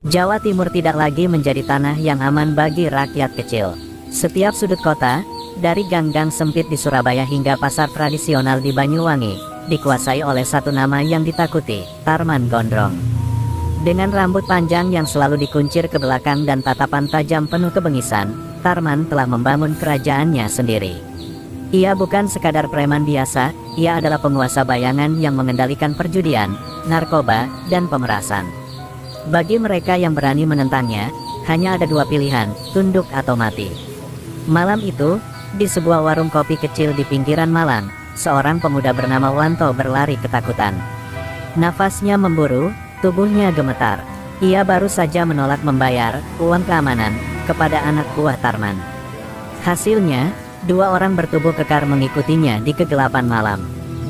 Jawa Timur tidak lagi menjadi tanah yang aman bagi rakyat kecil. Setiap sudut kota, dari gang-gang sempit di Surabaya hingga pasar tradisional di Banyuwangi, dikuasai oleh satu nama yang ditakuti, Tarman Gondrong. Dengan rambut panjang yang selalu dikuncir ke belakang dan tatapan tajam penuh kebengisan, Tarman telah membangun kerajaannya sendiri. Ia bukan sekadar preman biasa, ia adalah penguasa bayangan yang mengendalikan perjudian, narkoba, dan pemerasan. Bagi mereka yang berani menentangnya, hanya ada dua pilihan, tunduk atau mati. Malam itu, di sebuah warung kopi kecil di pinggiran Malang, seorang pemuda bernama Wanto berlari ketakutan. Nafasnya memburu, tubuhnya gemetar. Ia baru saja menolak membayar uang keamanan kepada anak buah Tarman. Hasilnya, dua orang bertubuh kekar mengikutinya di kegelapan malam.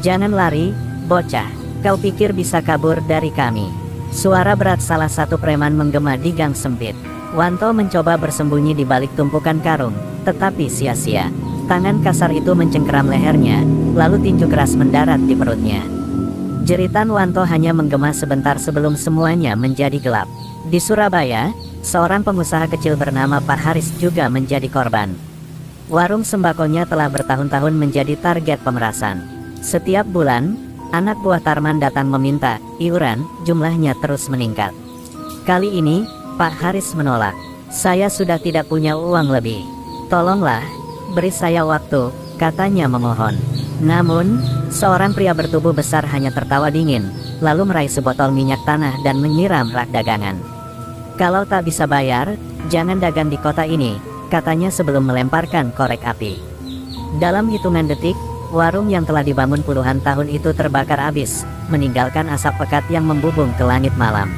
"Jangan lari, bocah. Kau pikir bisa kabur dari kami?" Suara berat salah satu preman menggema di gang sempit. Wanto mencoba bersembunyi di balik tumpukan karung, tetapi sia-sia. Tangan kasar itu mencengkeram lehernya, lalu tinju keras mendarat di perutnya. Jeritan Wanto hanya menggema sebentar sebelum semuanya menjadi gelap. Di Surabaya, seorang pengusaha kecil bernama Pak Haris juga menjadi korban. Warung sembakonya telah bertahun-tahun menjadi target pemerasan. Setiap bulan, anak buah Tarman datang meminta iuran, jumlahnya terus meningkat. Kali ini, Pak Haris menolak. "Saya sudah tidak punya uang lebih. Tolonglah, beri saya waktu," katanya memohon. Namun, seorang pria bertubuh besar hanya tertawa dingin, lalu meraih sebotol minyak tanah dan menyiram rak dagangan. "Kalau tak bisa bayar, jangan dagang di kota ini," katanya sebelum melemparkan korek api. Dalam hitungan detik, warung yang telah dibangun puluhan tahun itu terbakar habis, meninggalkan asap pekat yang membubung ke langit malam.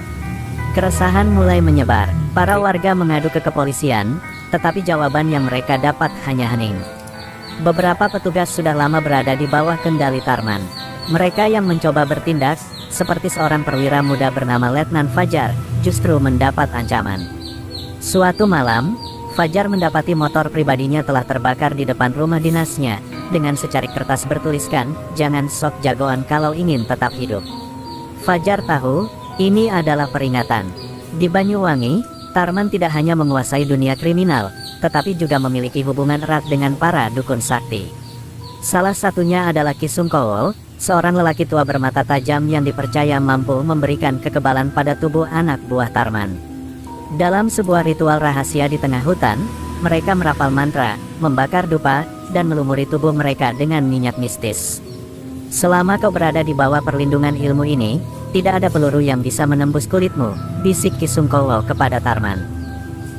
Keresahan mulai menyebar. Para warga mengadu ke kepolisian, tetapi jawaban yang mereka dapat hanya hening. Beberapa petugas sudah lama berada di bawah kendali Tarman. Mereka yang mencoba bertindak, seperti seorang perwira muda bernama Letnan Fajar, justru mendapat ancaman. Suatu malam, Fajar mendapati motor pribadinya telah terbakar di depan rumah dinasnya, dengan secarik kertas bertuliskan, "Jangan sok jagoan kalau ingin tetap hidup." Fajar tahu, ini adalah peringatan. Di Banyuwangi, Tarman tidak hanya menguasai dunia kriminal, tetapi juga memiliki hubungan erat dengan para dukun sakti. Salah satunya adalah Ki Sungkowo, seorang lelaki tua bermata tajam yang dipercaya mampu memberikan kekebalan pada tubuh anak buah Tarman. Dalam sebuah ritual rahasia di tengah hutan, mereka merapal mantra, membakar dupa, dan melumuri tubuh mereka dengan minyak mistis. "Selama kau berada di bawah perlindungan ilmu ini, tidak ada peluru yang bisa menembus kulitmu," bisik Ki Sungkowo kepada Tarman.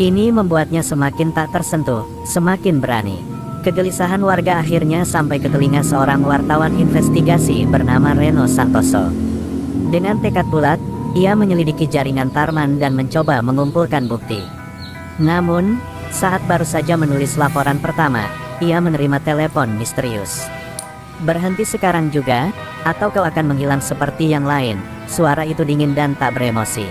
Ini membuatnya semakin tak tersentuh, semakin berani. Kegelisahan warga akhirnya sampai ke telinga seorang wartawan investigasi bernama Reno Santoso. Dengan tekad bulat, ia menyelidiki jaringan Tarman dan mencoba mengumpulkan bukti. Namun, saat baru saja menulis laporan pertama, ia menerima telepon misterius. "Berhenti sekarang juga, atau kau akan menghilang seperti yang lain." Suara itu dingin dan tak beremosi.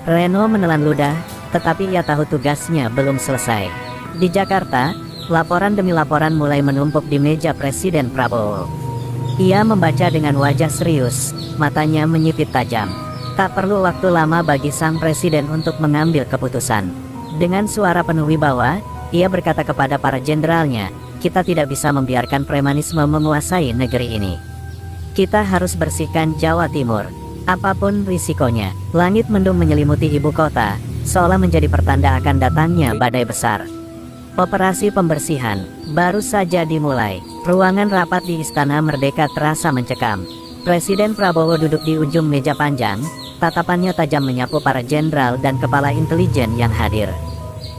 Reno menelan ludah, tetapi ia tahu tugasnya belum selesai. Di Jakarta, laporan demi laporan mulai menumpuk di meja Presiden Prabowo. Ia membaca dengan wajah serius, matanya menyipit tajam. Tak perlu waktu lama bagi sang presiden untuk mengambil keputusan. Dengan suara penuh wibawa, ia berkata kepada para jenderalnya, "Kita tidak bisa membiarkan premanisme menguasai negeri ini. Kita harus bersihkan Jawa Timur, apapun risikonya." Langit mendung menyelimuti ibu kota, seolah menjadi pertanda akan datangnya badai besar. Operasi pembersihan baru saja dimulai. Ruangan rapat di Istana Merdeka terasa mencekam. Presiden Prabowo duduk di ujung meja panjang, tatapannya tajam menyapu para jenderal dan kepala intelijen yang hadir.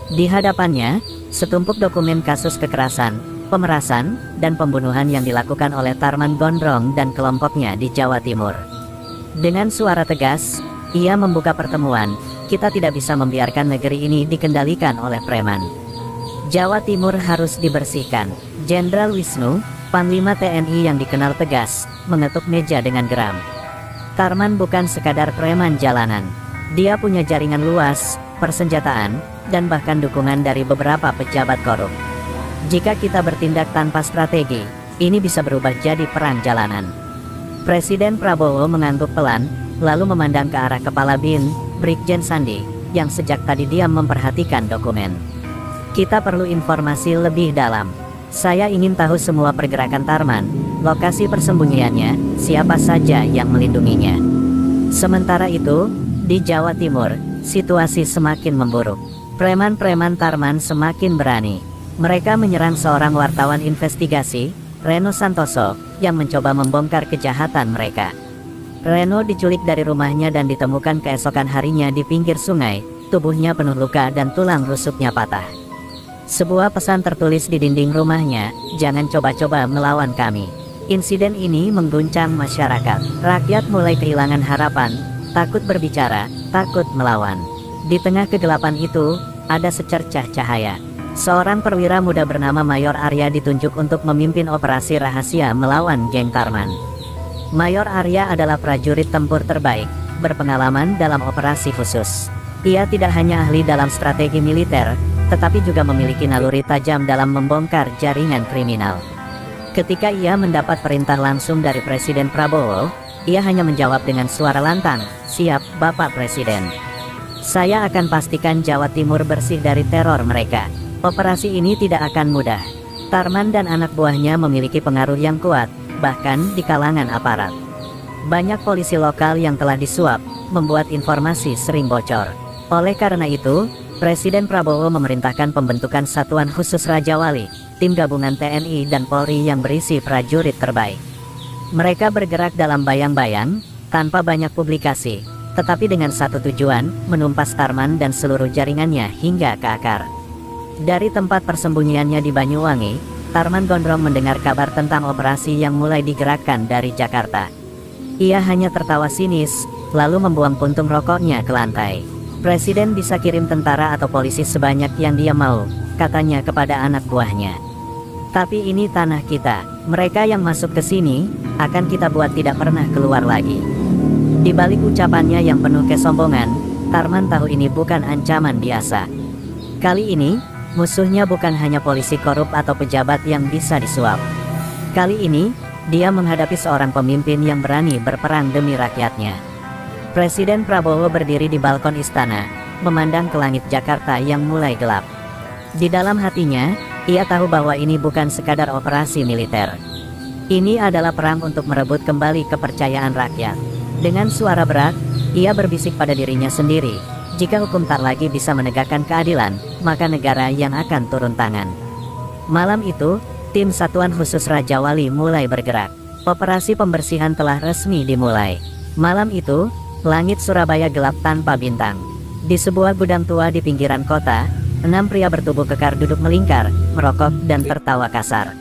Di hadapannya, setumpuk dokumen kasus kekerasan, pemerasan, dan pembunuhan yang dilakukan oleh Tarman Gondrong dan kelompoknya di Jawa Timur. Dengan suara tegas, ia membuka pertemuan, "Kita tidak bisa membiarkan negeri ini dikendalikan oleh preman. Jawa Timur harus dibersihkan." Jenderal Wisnu, Panglima TNI yang dikenal tegas, mengetuk meja dengan geram. Tarman bukan sekadar preman jalanan. Dia punya jaringan luas, persenjataan, dan bahkan dukungan dari beberapa pejabat korup. Jika kita bertindak tanpa strategi, ini bisa berubah jadi perang jalanan. Presiden Prabowo mengangguk pelan, lalu memandang ke arah Kepala BIN, Brigjen Sandi. yang sejak tadi diam memperhatikan dokumen. Kita perlu informasi lebih dalam. Saya ingin tahu semua pergerakan Tarman, lokasi persembunyiannya, siapa saja yang melindunginya. Sementara itu, di Jawa Timur, situasi semakin memburuk. Preman-preman Tarman semakin berani. Mereka menyerang seorang wartawan investigasi, Reno Santoso, yang mencoba membongkar kejahatan mereka. Reno diculik dari rumahnya dan ditemukan keesokan harinya di pinggir sungai, tubuhnya penuh luka dan tulang rusuknya patah. Sebuah pesan tertulis di dinding rumahnya, "Jangan coba-coba melawan kami." Insiden ini mengguncang masyarakat. Rakyat mulai kehilangan harapan, takut berbicara, takut melawan. Di tengah kegelapan itu, ada secercah cahaya. Seorang perwira muda bernama Mayor Arya ditunjuk untuk memimpin operasi rahasia melawan geng Tarman. Mayor Arya adalah prajurit tempur terbaik, berpengalaman dalam operasi khusus. Ia tidak hanya ahli dalam strategi militer, tetapi juga memiliki naluri tajam dalam membongkar jaringan kriminal. Ketika ia mendapat perintah langsung dari Presiden Prabowo, ia hanya menjawab dengan suara lantang, "Siap, Bapak Presiden. Saya akan pastikan Jawa Timur bersih dari teror mereka." Operasi ini tidak akan mudah. Tarman dan anak buahnya memiliki pengaruh yang kuat, bahkan di kalangan aparat. Banyak polisi lokal yang telah disuap, membuat informasi sering bocor. Oleh karena itu, Presiden Prabowo memerintahkan pembentukan Satuan Khusus Raja Wali, tim gabungan TNI dan Polri yang berisi prajurit terbaik. Mereka bergerak dalam bayang-bayang, tanpa banyak publikasi, tetapi dengan satu tujuan, menumpas Tarman dan seluruh jaringannya hingga ke akar. Dari tempat persembunyiannya di Banyuwangi, Tarman Gondrong mendengar kabar tentang operasi yang mulai digerakkan dari Jakarta. Ia hanya tertawa sinis, lalu membuang puntung rokoknya ke lantai. "Presiden bisa kirim tentara atau polisi sebanyak yang dia mau," katanya kepada anak buahnya. "Tapi ini tanah kita, mereka yang masuk ke sini, akan kita buat tidak pernah keluar lagi." Di balik ucapannya yang penuh kesombongan, Tarman tahu ini bukan ancaman biasa. Kali ini, musuhnya bukan hanya polisi korup atau pejabat yang bisa disuap. Kali ini, dia menghadapi seorang pemimpin yang berani berperang demi rakyatnya. Presiden Prabowo berdiri di balkon istana, memandang ke langit Jakarta yang mulai gelap. Di dalam hatinya, ia tahu bahwa ini bukan sekadar operasi militer. Ini adalah perang untuk merebut kembali kepercayaan rakyat. Dengan suara berat, ia berbisik pada dirinya sendiri, "Jika hukum tak lagi bisa menegakkan keadilan, maka negara yang akan turun tangan." Malam itu, tim Satuan Khusus Raja Wali mulai bergerak. Operasi pembersihan telah resmi dimulai. Malam itu, langit Surabaya gelap tanpa bintang. Di sebuah gudang tua di pinggiran kota, 6 pria bertubuh kekar duduk melingkar, merokok dan tertawa kasar.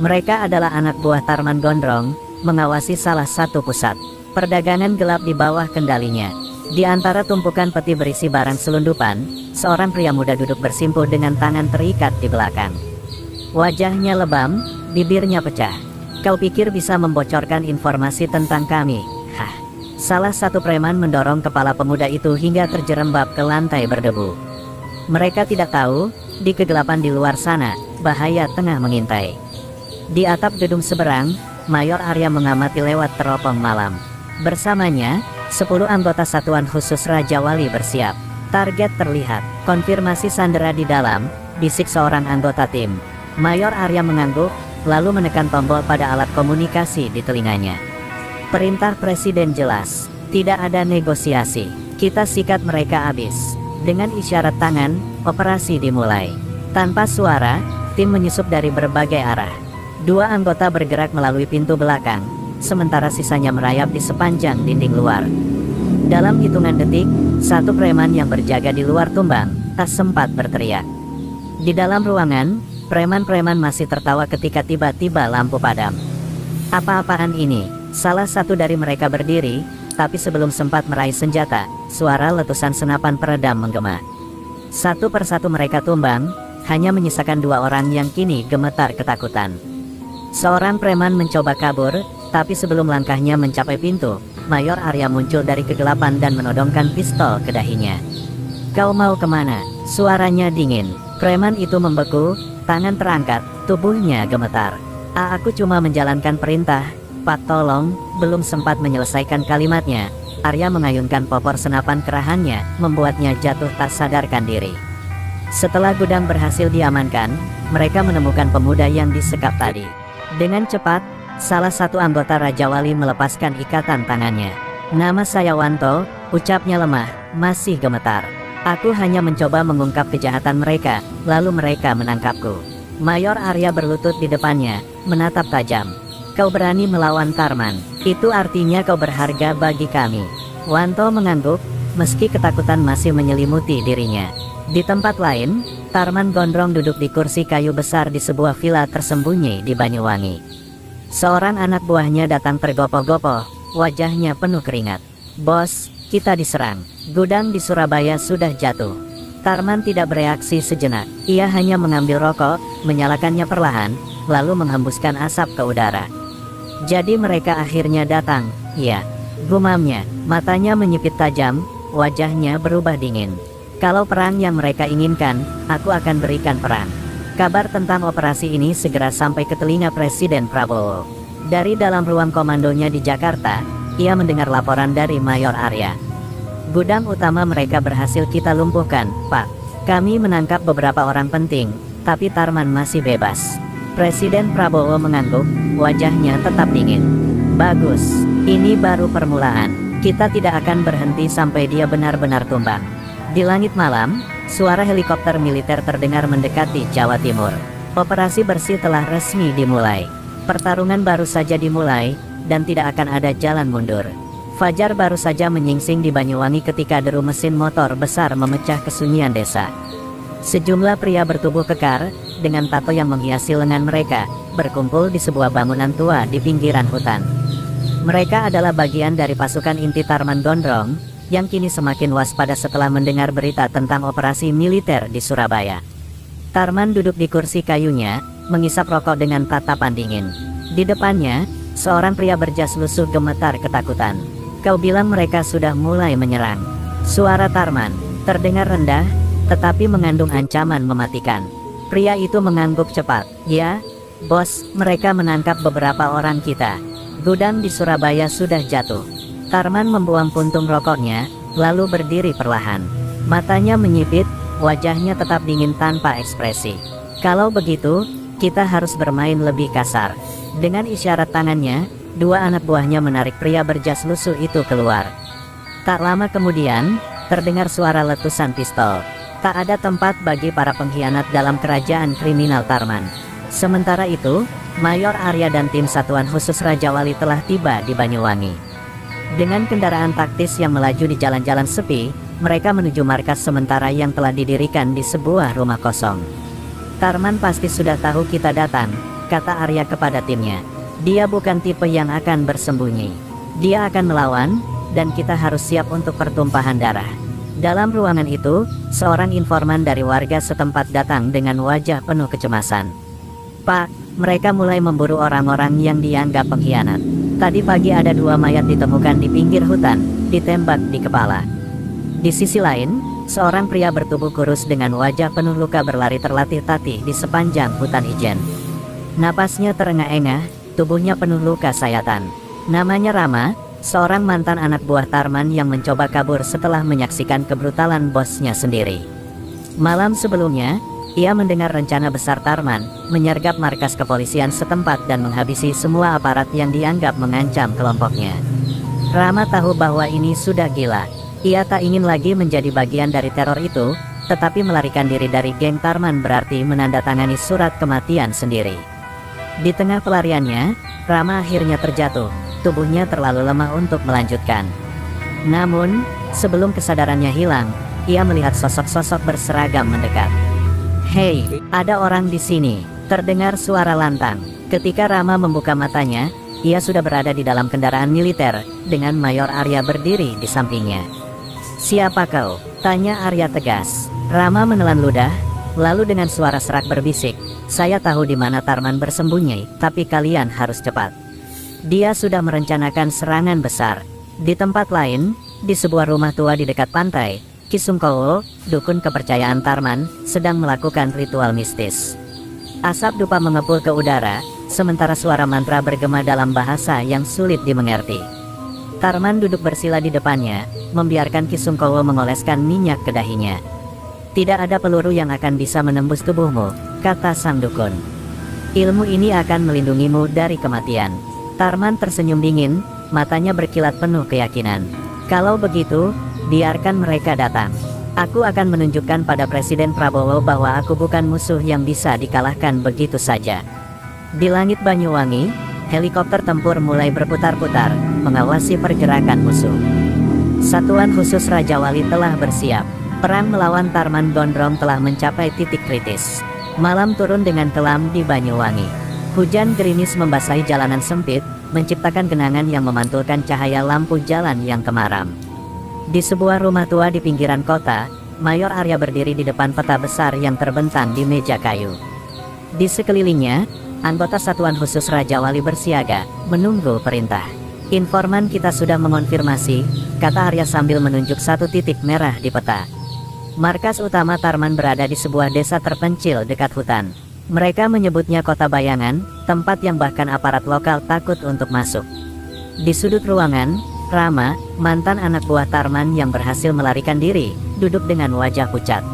Mereka adalah anak buah Tarman Gondrong, mengawasi salah satu pusat perdagangan gelap di bawah kendalinya. Di antara tumpukan peti berisi barang selundupan, seorang pria muda duduk bersimpuh dengan tangan terikat di belakang. Wajahnya lebam, bibirnya pecah. "Kau pikir bisa membocorkan informasi tentang kami? Hah?" Salah satu preman mendorong kepala pemuda itu hingga terjerembab ke lantai berdebu. Mereka tidak tahu, di kegelapan di luar sana, bahaya tengah mengintai. Di atap gedung seberang, Mayor Arya mengamati lewat teropong malam. Bersamanya, 10 anggota Satuan Khusus Raja Wali bersiap. "Target terlihat. Konfirmasi sandera di dalam," bisik seorang anggota tim. Mayor Arya mengangguk, lalu menekan tombol pada alat komunikasi di telinganya. "Perintah Presiden jelas. Tidak ada negosiasi. Kita sikat mereka habis." Dengan isyarat tangan, operasi dimulai. Tanpa suara, tim menyusup dari berbagai arah. 2 anggota bergerak melalui pintu belakang, sementara sisanya merayap di sepanjang dinding luar. Dalam hitungan detik, satu preman yang berjaga di luar tumbang, tak sempat berteriak. Di dalam ruangan, preman-preman masih tertawa ketika tiba-tiba lampu padam. "Apa-apaan ini?" Salah satu dari mereka berdiri, tapi sebelum sempat meraih senjata, suara letusan senapan peredam menggema. Satu persatu mereka tumbang, hanya menyisakan 2 orang yang kini gemetar ketakutan. Seorang preman mencoba kabur, tapi sebelum langkahnya mencapai pintu, Mayor Arya muncul dari kegelapan dan menodongkan pistol ke dahinya. "Kau mau kemana?" Suaranya dingin. Preman itu membeku, tangan terangkat, tubuhnya gemetar. "Aku cuma menjalankan perintah, Pak." Tolong." Belum sempat menyelesaikan kalimatnya, Arya mengayunkan popor senapan kerahannya, membuatnya jatuh tak sadarkan diri. Setelah gudang berhasil diamankan, mereka menemukan pemuda yang disekap tadi. Dengan cepat, salah satu anggota Raja Wali melepaskan ikatan tangannya. "Nama saya Wanto," ucapnya lemah, masih gemetar. "Aku hanya mencoba mengungkap kejahatan mereka, lalu mereka menangkapku." Mayor Arya berlutut di depannya, menatap tajam. "Kau berani melawan Tarman, itu artinya kau berharga bagi kami." Wanto mengangguk, meski ketakutan masih menyelimuti dirinya. Di tempat lain, Tarman Gondrong duduk di kursi kayu besar di sebuah villa tersembunyi di Banyuwangi. Seorang anak buahnya datang tergopoh-gopoh, wajahnya penuh keringat. "Bos, kita diserang. Gudang di Surabaya sudah jatuh." Tarman tidak bereaksi sejenak. Ia hanya mengambil rokok, menyalakannya perlahan, lalu menghembuskan asap ke udara. "Jadi mereka akhirnya datang, ya?" gumamnya. Matanya menyipit tajam, wajahnya berubah dingin. "Kalau perang yang mereka inginkan, aku akan berikan perang." Kabar tentang operasi ini segera sampai ke telinga Presiden Prabowo. Dari dalam ruang komandonya di Jakarta, ia mendengar laporan dari Mayor Arya. "Gudang utama mereka berhasil kita lumpuhkan, Pak. Kami menangkap beberapa orang penting, tapi Tarman masih bebas." Presiden Prabowo mengangguk, wajahnya tetap dingin. "Bagus, ini baru permulaan. Kita tidak akan berhenti sampai dia benar-benar tumbang." Di langit malam, suara helikopter militer terdengar mendekati Jawa Timur. Operasi bersih telah resmi dimulai. Pertarungan baru saja dimulai, dan tidak akan ada jalan mundur. Fajar baru saja menyingsing di Banyuwangi ketika deru mesin motor besar memecah kesunyian desa. Sejumlah pria bertubuh kekar, dengan tato yang menghiasi lengan mereka, berkumpul di sebuah bangunan tua di pinggiran hutan. Mereka adalah bagian dari pasukan inti Tarman Gondrong, yang kini semakin waspada setelah mendengar berita tentang operasi militer di Surabaya. Tarman duduk di kursi kayunya, mengisap rokok dengan tatapan dingin. Di depannya, seorang pria berjas lusuh gemetar ketakutan. "Kau bilang mereka sudah mulai menyerang." Suara Tarman terdengar rendah, tetapi mengandung ancaman mematikan. Pria itu mengangguk cepat. "Ya, bos, mereka menangkap beberapa orang kita. Gudang di Surabaya sudah jatuh." Tarman membuang puntung rokoknya, lalu berdiri perlahan. Matanya menyipit, wajahnya tetap dingin tanpa ekspresi. "Kalau begitu, kita harus bermain lebih kasar." Dengan isyarat tangannya, dua anak buahnya menarik pria berjas lusuh itu keluar. Tak lama kemudian, terdengar suara letusan pistol. Tak ada tempat bagi para pengkhianat dalam kerajaan kriminal Tarman. Sementara itu, Mayor Arya dan tim Satuan Khusus Raja Wali telah tiba di Banyuwangi. Dengan kendaraan taktis yang melaju di jalan-jalan sepi, mereka menuju markas sementara yang telah didirikan di sebuah rumah kosong. "Tarman pasti sudah tahu kita datang," kata Arya kepada timnya. "Dia bukan tipe yang akan bersembunyi. Dia akan melawan, dan kita harus siap untuk pertumpahan darah." Dalam ruangan itu, seorang informan dari warga setempat datang dengan wajah penuh kecemasan. "Pak, mereka mulai memburu orang-orang yang dianggap pengkhianat. Tadi pagi ada 2 mayat ditemukan di pinggir hutan, ditembak di kepala." Di sisi lain, seorang pria bertubuh kurus dengan wajah penuh luka berlari terlatih-tatih di sepanjang hutan ijen. Napasnya terengah-engah, tubuhnya penuh luka sayatan. Namanya Rama, seorang mantan anak buah Tarman yang mencoba kabur setelah menyaksikan kebrutalan bosnya sendiri. Malam sebelumnya, ia mendengar rencana besar Tarman, menyergap markas kepolisian setempat dan menghabisi semua aparat yang dianggap mengancam kelompoknya. Rama tahu bahwa ini sudah gila. Ia tak ingin lagi menjadi bagian dari teror itu, tetapi melarikan diri dari geng Tarman berarti menandatangani surat kematian sendiri. Di tengah pelariannya, Rama akhirnya terjatuh, tubuhnya terlalu lemah untuk melanjutkan. Namun, sebelum kesadarannya hilang, ia melihat sosok-sosok berseragam mendekat. "Hei, ada orang di sini," terdengar suara lantang. Ketika Rama membuka matanya, ia sudah berada di dalam kendaraan militer, dengan Mayor Arya berdiri di sampingnya. "Siapa kau?" tanya Arya tegas. Rama menelan ludah, lalu dengan suara serak berbisik, "Saya tahu di mana Tarman bersembunyi, tapi kalian harus cepat. Dia sudah merencanakan serangan besar." Di tempat lain, di sebuah rumah tua di dekat pantai, Ki Sungkowo, dukun kepercayaan Tarman, sedang melakukan ritual mistis. Asap dupa mengepul ke udara, sementara suara mantra bergema dalam bahasa yang sulit dimengerti. Tarman duduk bersila di depannya, membiarkan Ki Sungkowo mengoleskan minyak ke dahinya. Tidak ada peluru yang akan bisa menembus tubuhmu, kata sang dukun. Ilmu ini akan melindungimu dari kematian. Tarman tersenyum dingin, matanya berkilat penuh keyakinan. Kalau begitu, biarkan mereka datang. Aku akan menunjukkan pada Presiden Prabowo bahwa aku bukan musuh yang bisa dikalahkan begitu saja. Di langit Banyuwangi, helikopter tempur mulai berputar-putar, mengawasi pergerakan musuh. Satuan khusus Raja Wali telah bersiap. Perang melawan Tarman Gondrong telah mencapai titik kritis. Malam turun dengan kelam di Banyuwangi. Hujan gerimis membasahi jalanan sempit, menciptakan genangan yang memantulkan cahaya lampu jalan yang kemaram. Di sebuah rumah tua di pinggiran kota, Mayor Arya berdiri di depan peta besar yang terbentang di meja kayu. Di sekelilingnya, anggota Satuan Khusus Raja Wali bersiaga, menunggu perintah. Informan kita sudah mengonfirmasi, kata Arya sambil menunjuk satu titik merah di peta. Markas utama Tarman berada di sebuah desa terpencil dekat hutan. Mereka menyebutnya Kota Bayangan, tempat yang bahkan aparat lokal takut untuk masuk. Di sudut ruangan, Rama, mantan anak buah Tarman yang berhasil melarikan diri, duduk dengan wajah pucat.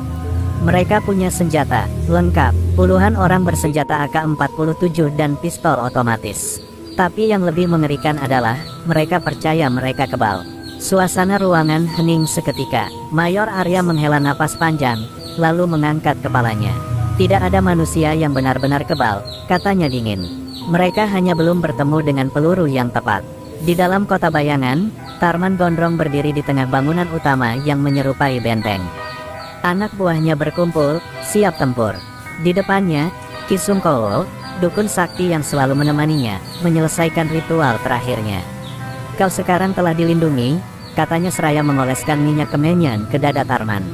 Mereka punya senjata lengkap, puluhan orang bersenjata AK-47 dan pistol otomatis. Tapi yang lebih mengerikan adalah, mereka percaya mereka kebal. Suasana ruangan hening seketika. Mayor Arya menghela napas panjang, lalu mengangkat kepalanya. Tidak ada manusia yang benar-benar kebal, katanya dingin. Mereka hanya belum bertemu dengan peluru yang tepat. Di dalam Kota Bayangan, Tarman Gondrong berdiri di tengah bangunan utama yang menyerupai benteng. Anak buahnya berkumpul, siap tempur. Di depannya, Ki Sungkowo, dukun sakti yang selalu menemaninya, menyelesaikan ritual terakhirnya. Kau sekarang telah dilindungi, katanya seraya mengoleskan minyak kemenyan ke dada Tarman.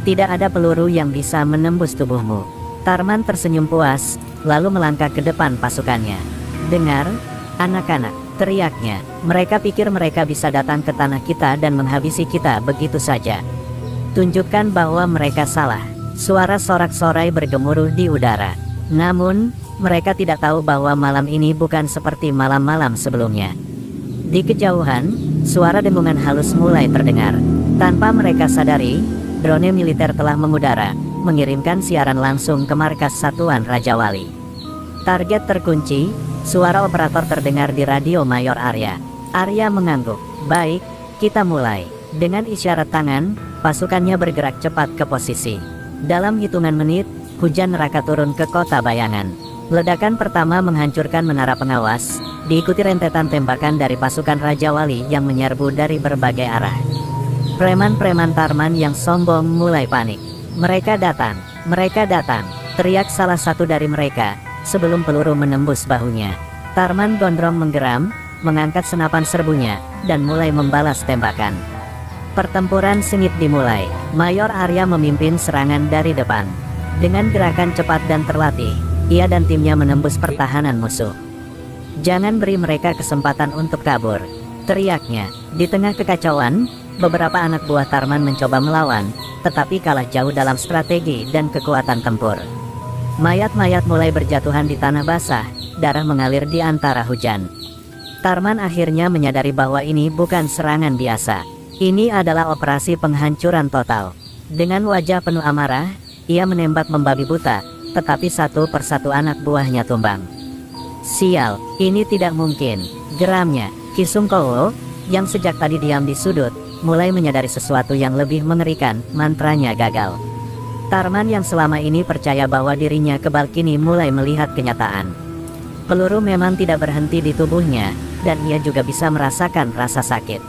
Tidak ada peluru yang bisa menembus tubuhmu. Tarman tersenyum puas, lalu melangkah ke depan pasukannya. Dengar, anak-anak, teriaknya. Mereka pikir mereka bisa datang ke tanah kita dan menghabisi kita begitu saja. Tunjukkan bahwa mereka salah. Suara sorak-sorai bergemuruh di udara. Namun, mereka tidak tahu bahwa malam ini bukan seperti malam-malam sebelumnya. Di kejauhan, suara dengungan halus mulai terdengar. Tanpa mereka sadari, drone militer telah mengudara, mengirimkan siaran langsung ke markas Satuan Raja Wali. Target terkunci. Suara operator terdengar di radio Mayor Arya. Arya mengangguk. Baik, kita mulai. Dengan isyarat tangan, pasukannya bergerak cepat ke posisi. Dalam hitungan menit, hujan neraka turun ke Kota Bayangan. Ledakan pertama menghancurkan menara pengawas, diikuti rentetan tembakan dari pasukan Raja Wali yang menyerbu dari berbagai arah. Preman-preman Tarman yang sombong mulai panik. Mereka datang, teriak salah satu dari mereka. Sebelum peluru menembus bahunya, Tarman Gondrong menggeram, mengangkat senapan serbunya, dan mulai membalas tembakan. Pertempuran sengit dimulai. Mayor Arya memimpin serangan dari depan. Dengan gerakan cepat dan terlatih, ia dan timnya menembus pertahanan musuh. Jangan beri mereka kesempatan untuk kabur, teriaknya. Di tengah kekacauan, beberapa anak buah Tarman mencoba melawan, tetapi kalah jauh dalam strategi dan kekuatan tempur. Mayat-mayat mulai berjatuhan di tanah basah, darah mengalir di antara hujan. Tarman akhirnya menyadari bahwa ini bukan serangan biasa. Ini adalah operasi penghancuran total. Dengan wajah penuh amarah, ia menembak membabi buta, tetapi satu persatu anak buahnya tumbang. Sial, ini tidak mungkin, geramnya. Ki Sungkowo, yang sejak tadi diam di sudut, mulai menyadari sesuatu yang lebih mengerikan, mantranya gagal. Tarman yang selama ini percaya bahwa dirinya kebal kini mulai melihat kenyataan. Peluru memang tidak berhenti di tubuhnya, dan ia juga bisa merasakan rasa sakit.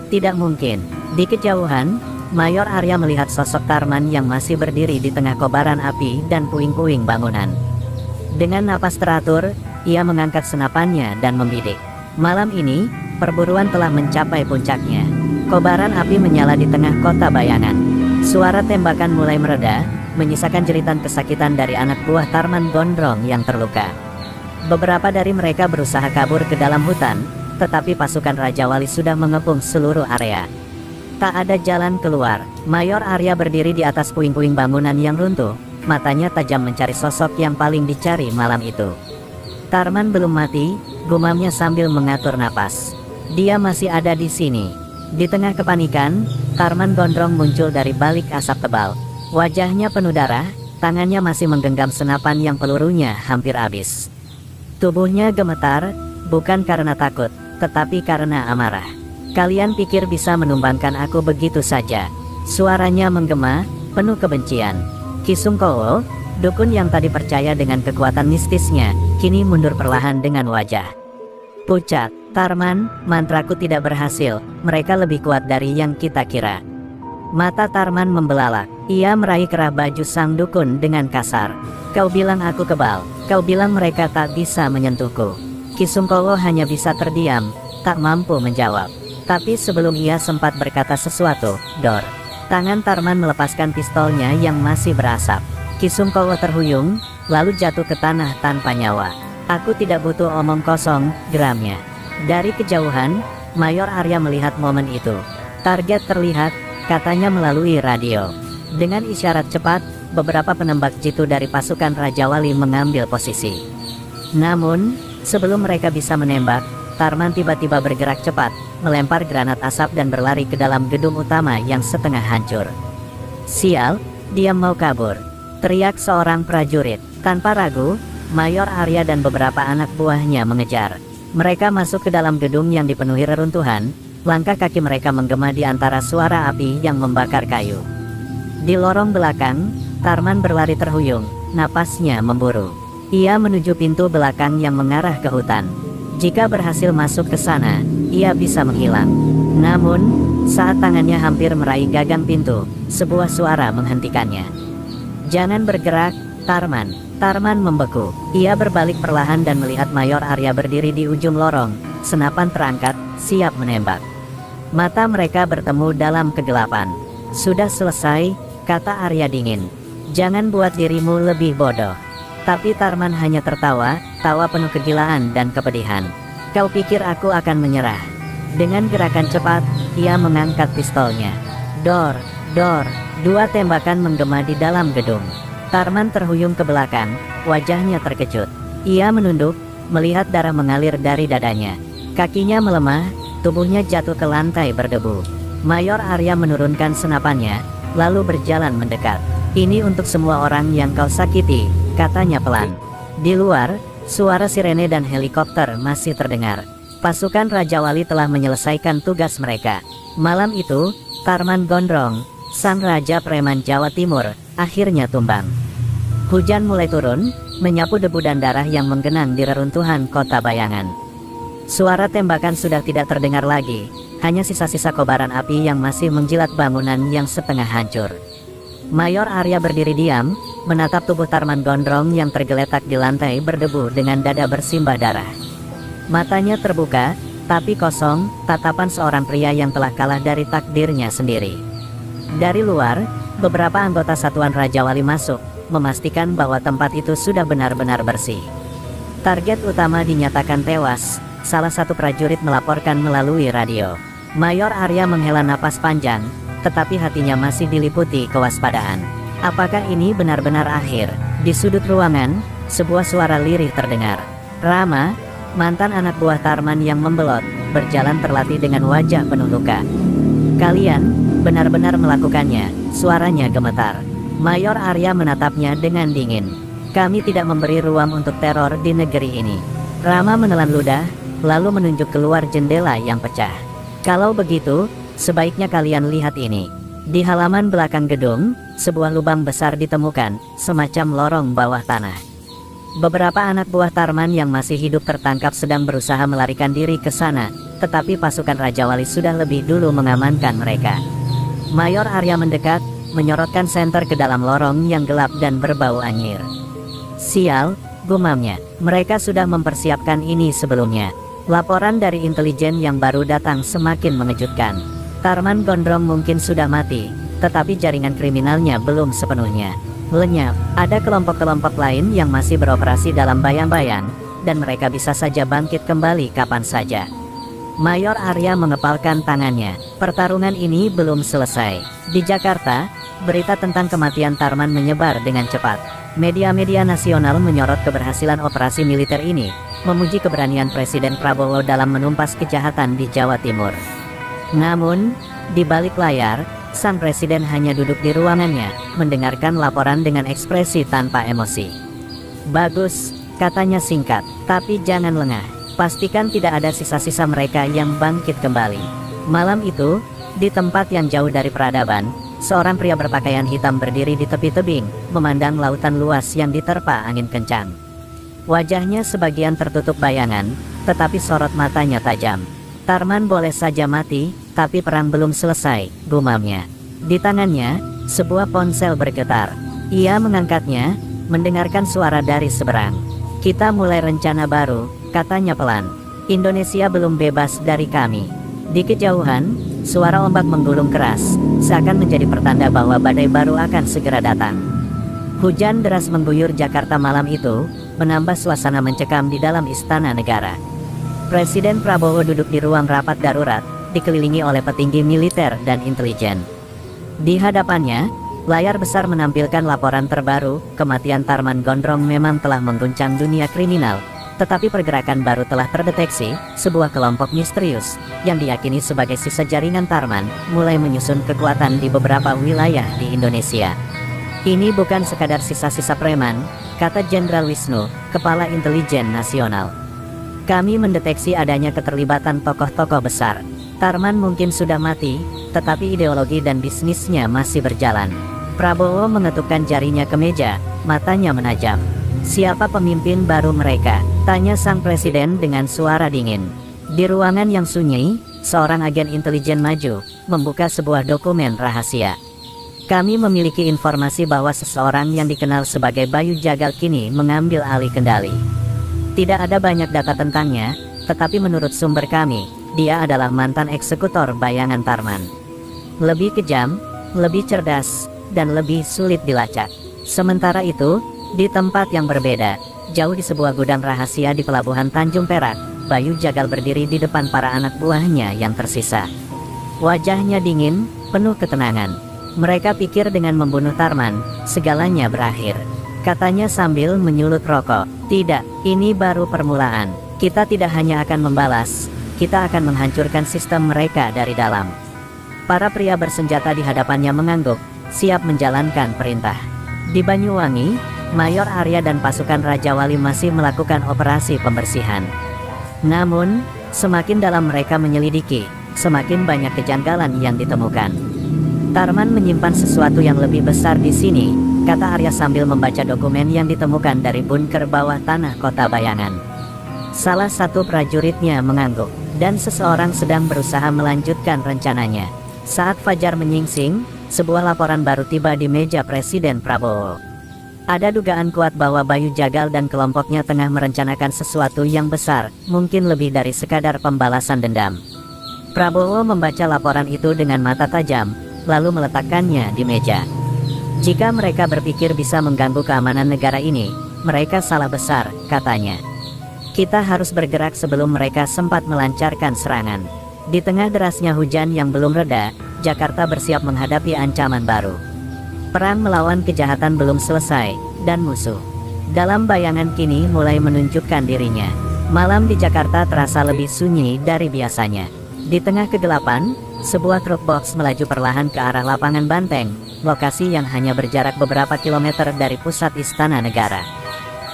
Tidak mungkin. Di kejauhan, Mayor Arya melihat sosok Tarman yang masih berdiri di tengah kobaran api dan puing-puing bangunan. Dengan napas teratur, ia mengangkat senapannya dan membidik. Malam ini, perburuan telah mencapai puncaknya. Kobaran api menyala di tengah Kota Bayangan. Suara tembakan mulai mereda, menyisakan jeritan kesakitan dari anak buah Tarman Gondrong yang terluka. Beberapa dari mereka berusaha kabur ke dalam hutan, tetapi pasukan Raja Wali sudah mengepung seluruh area. Tak ada jalan keluar. Mayor Arya berdiri di atas puing-puing bangunan yang runtuh, matanya tajam mencari sosok yang paling dicari malam itu. Tarman belum mati, gumamnya sambil mengatur napas. Dia masih ada di sini. Di tengah kepanikan, Tarman Gondrong muncul dari balik asap tebal. Wajahnya penuh darah, tangannya masih menggenggam senapan yang pelurunya hampir habis. Tubuhnya gemetar, bukan karena takut, tetapi karena amarah. Kalian pikir bisa menumbangkan aku begitu saja? Suaranya menggema, penuh kebencian. Ki Sungkowo, dukun yang tadi percaya dengan kekuatan mistisnya, kini mundur perlahan dengan wajah pucat. Tarman, mantraku tidak berhasil, mereka lebih kuat dari yang kita kira. Mata Tarman membelalak, ia meraih kerah baju sang dukun dengan kasar. Kau bilang aku kebal, kau bilang mereka tak bisa menyentuhku. Ki Sungkowo hanya bisa terdiam, tak mampu menjawab. Tapi sebelum ia sempat berkata sesuatu, dor. Tangan Tarman melepaskan pistolnya yang masih berasap. Ki Sungkowo terhuyung, lalu jatuh ke tanah tanpa nyawa. Aku tidak butuh omong kosong, geramnya. Dari kejauhan, Mayor Arya melihat momen itu. Target terlihat, katanya melalui radio. Dengan isyarat cepat, beberapa penembak jitu dari pasukan Raja Wali mengambil posisi. Namun, sebelum mereka bisa menembak, Tarman tiba-tiba bergerak cepat, melempar granat asap dan berlari ke dalam gedung utama yang setengah hancur. Sial, dia mau kabur, teriak seorang prajurit. Tanpa ragu, Mayor Arya dan beberapa anak buahnya mengejar. Mereka masuk ke dalam gedung yang dipenuhi reruntuhan, langkah kaki mereka menggema di antara suara api yang membakar kayu. Di lorong belakang, Tarman berlari terhuyung, napasnya memburu. Ia menuju pintu belakang yang mengarah ke hutan. Jika berhasil masuk ke sana, ia bisa menghilang. Namun, saat tangannya hampir meraih gagang pintu, sebuah suara menghentikannya. Jangan bergerak, Tarman. Tarman membeku. Ia berbalik perlahan dan melihat Mayor Arya berdiri di ujung lorong, senapan terangkat, siap menembak. Mata mereka bertemu dalam kegelapan. Sudah selesai, kata Arya dingin. Jangan buat dirimu lebih bodoh. Tapi Tarman hanya tertawa, tawa penuh kegilaan dan kepedihan. Kau pikir aku akan menyerah? Dengan gerakan cepat, ia mengangkat pistolnya. Dor, dor, dua tembakan menggema di dalam gedung. Tarman terhuyung ke belakang, wajahnya terkejut. Ia menunduk, melihat darah mengalir dari dadanya. Kakinya melemah, tubuhnya jatuh ke lantai berdebu. Mayor Arya menurunkan senapannya, lalu berjalan mendekat. Ini untuk semua orang yang kau sakiti, katanya pelan. Di luar, suara sirene dan helikopter masih terdengar. Pasukan Raja Wali telah menyelesaikan tugas mereka. Malam itu, Tarman Gondrong, sang Raja Preman Jawa Timur, akhirnya tumbang. Hujan mulai turun, menyapu debu dan darah yang menggenang di reruntuhan kota bayangan. Suara tembakan sudah tidak terdengar lagi, hanya sisa-sisa kobaran api yang masih menjilat bangunan yang setengah hancur. Mayor Arya berdiri diam, menatap tubuh Tarman Gondrong yang tergeletak di lantai berdebu dengan dada bersimbah darah. Matanya terbuka, tapi kosong, tatapan seorang pria yang telah kalah dari takdirnya sendiri. Dari luar, beberapa anggota Satuan Raja Wali masuk, memastikan bahwa tempat itu sudah benar-benar bersih. Target utama dinyatakan tewas, salah satu prajurit melaporkan melalui radio. Mayor Arya menghela napas panjang, tetapi hatinya masih diliputi kewaspadaan. Apakah ini benar-benar akhir? Di sudut ruangan, sebuah suara lirih terdengar. Rama, mantan anak buah Tarman yang membelot, berjalan terlatih dengan wajah penuh luka. Kalian benar-benar melakukannya, suaranya gemetar. Mayor Arya menatapnya dengan dingin. Kami tidak memberi ruang untuk teror di negeri ini. Rama menelan ludah, lalu menunjuk keluar jendela yang pecah. Kalau begitu, sebaiknya kalian lihat ini. Di halaman belakang gedung, sebuah lubang besar ditemukan, semacam lorong bawah tanah. Beberapa anak buah Tarman yang masih hidup tertangkap sedang berusaha melarikan diri ke sana, tetapi pasukan Raja Wali sudah lebih dulu mengamankan mereka. Mayor Arya mendekat, menyorotkan senter ke dalam lorong yang gelap dan berbau anyir. Sial, gumamnya, mereka sudah mempersiapkan ini sebelumnya. Laporan dari intelijen yang baru datang semakin mengejutkan. Tarman Gondrong mungkin sudah mati, tetapi jaringan kriminalnya belum sepenuhnya lenyap. Ada kelompok-kelompok lain yang masih beroperasi dalam bayang-bayang, dan mereka bisa saja bangkit kembali kapan saja. Mayor Arya mengepalkan tangannya. Pertarungan ini belum selesai. Di Jakarta, berita tentang kematian Tarman menyebar dengan cepat. Media-media nasional menyorot keberhasilan operasi militer ini, memuji keberanian Presiden Prabowo dalam menumpas kejahatan di Jawa Timur. Namun, di balik layar, sang presiden hanya duduk di ruangannya, mendengarkan laporan dengan ekspresi tanpa emosi. "Bagus," katanya singkat, "tapi jangan lengah. Pastikan tidak ada sisa-sisa mereka yang bangkit kembali." Malam itu, di tempat yang jauh dari peradaban, seorang pria berpakaian hitam berdiri di tepi tebing, memandang lautan luas yang diterpa angin kencang. Wajahnya sebagian tertutup bayangan, tetapi sorot matanya tajam. "Tarman boleh saja mati, tapi perang belum selesai," gumamnya. Di tangannya, sebuah ponsel bergetar. Ia mengangkatnya, mendengarkan suara dari seberang. "Kita mulai rencana baru," katanya pelan. "Indonesia belum bebas dari kami." Di kejauhan, suara ombak menggulung keras, seakan menjadi pertanda bahwa badai baru akan segera datang. Hujan deras mengguyur Jakarta malam itu, menambah suasana mencekam di dalam istana negara. Presiden Prabowo duduk di ruang rapat darurat, dikelilingi oleh petinggi militer dan intelijen. Di hadapannya, layar besar menampilkan laporan terbaru, kematian Tarman Gondrong memang telah mengguncang dunia kriminal, tetapi pergerakan baru telah terdeteksi, sebuah kelompok misterius, yang diyakini sebagai sisa jaringan Tarman, mulai menyusun kekuatan di beberapa wilayah di Indonesia. "Ini bukan sekadar sisa-sisa preman," kata Jenderal Wisnu, Kepala Intelijen Nasional. "Kami mendeteksi adanya keterlibatan tokoh-tokoh besar. Tarman mungkin sudah mati, tetapi ideologi dan bisnisnya masih berjalan." Prabowo mengetukkan jarinya ke meja, matanya menajam. "Siapa pemimpin baru mereka?" tanya sang presiden dengan suara dingin. Di ruangan yang sunyi, seorang agen intelijen maju, membuka sebuah dokumen rahasia. "Kami memiliki informasi bahwa seseorang yang dikenal sebagai Bayu Jagal kini mengambil alih kendali. Tidak ada banyak data tentangnya, tetapi menurut sumber kami, dia adalah mantan eksekutor bayangan Tarman. Lebih kejam, lebih cerdas, dan lebih sulit dilacak." Sementara itu, di tempat yang berbeda, jauh di sebuah gudang rahasia di pelabuhan Tanjung Perak, Bayu Jagal berdiri di depan para anak buahnya yang tersisa. Wajahnya dingin, penuh ketenangan. "Mereka pikir dengan membunuh Tarman, segalanya berakhir," katanya sambil menyulut rokok. "Tidak, ini baru permulaan. Kita tidak hanya akan membalas, kita akan menghancurkan sistem mereka dari dalam." Para pria bersenjata di hadapannya mengangguk, siap menjalankan perintah. Di Banyuwangi, Mayor Arya dan pasukan Raja Wali masih melakukan operasi pembersihan. Namun, semakin dalam mereka menyelidiki, semakin banyak kejanggalan yang ditemukan. "Tarman menyimpan sesuatu yang lebih besar di sini," kata Arya sambil membaca dokumen yang ditemukan dari bunker bawah tanah kota Bayangan. Salah satu prajuritnya mengangguk, dan seseorang sedang berusaha melanjutkan rencananya. Saat fajar menyingsing, sebuah laporan baru tiba di meja Presiden Prabowo. Ada dugaan kuat bahwa Bayu Jagal dan kelompoknya tengah merencanakan sesuatu yang besar, mungkin lebih dari sekadar pembalasan dendam. Prabowo membaca laporan itu dengan mata tajam, lalu meletakkannya di meja. "Jika mereka berpikir bisa mengganggu keamanan negara ini, mereka salah besar," katanya. "Kita harus bergerak sebelum mereka sempat melancarkan serangan." Di tengah derasnya hujan yang belum reda, Jakarta bersiap menghadapi ancaman baru. Perang melawan kejahatan belum selesai, dan musuh dalam bayangan kini mulai menunjukkan dirinya. Malam di Jakarta terasa lebih sunyi dari biasanya. Di tengah kegelapan, sebuah truk box melaju perlahan ke arah lapangan Banteng, lokasi yang hanya berjarak beberapa kilometer dari pusat istana negara.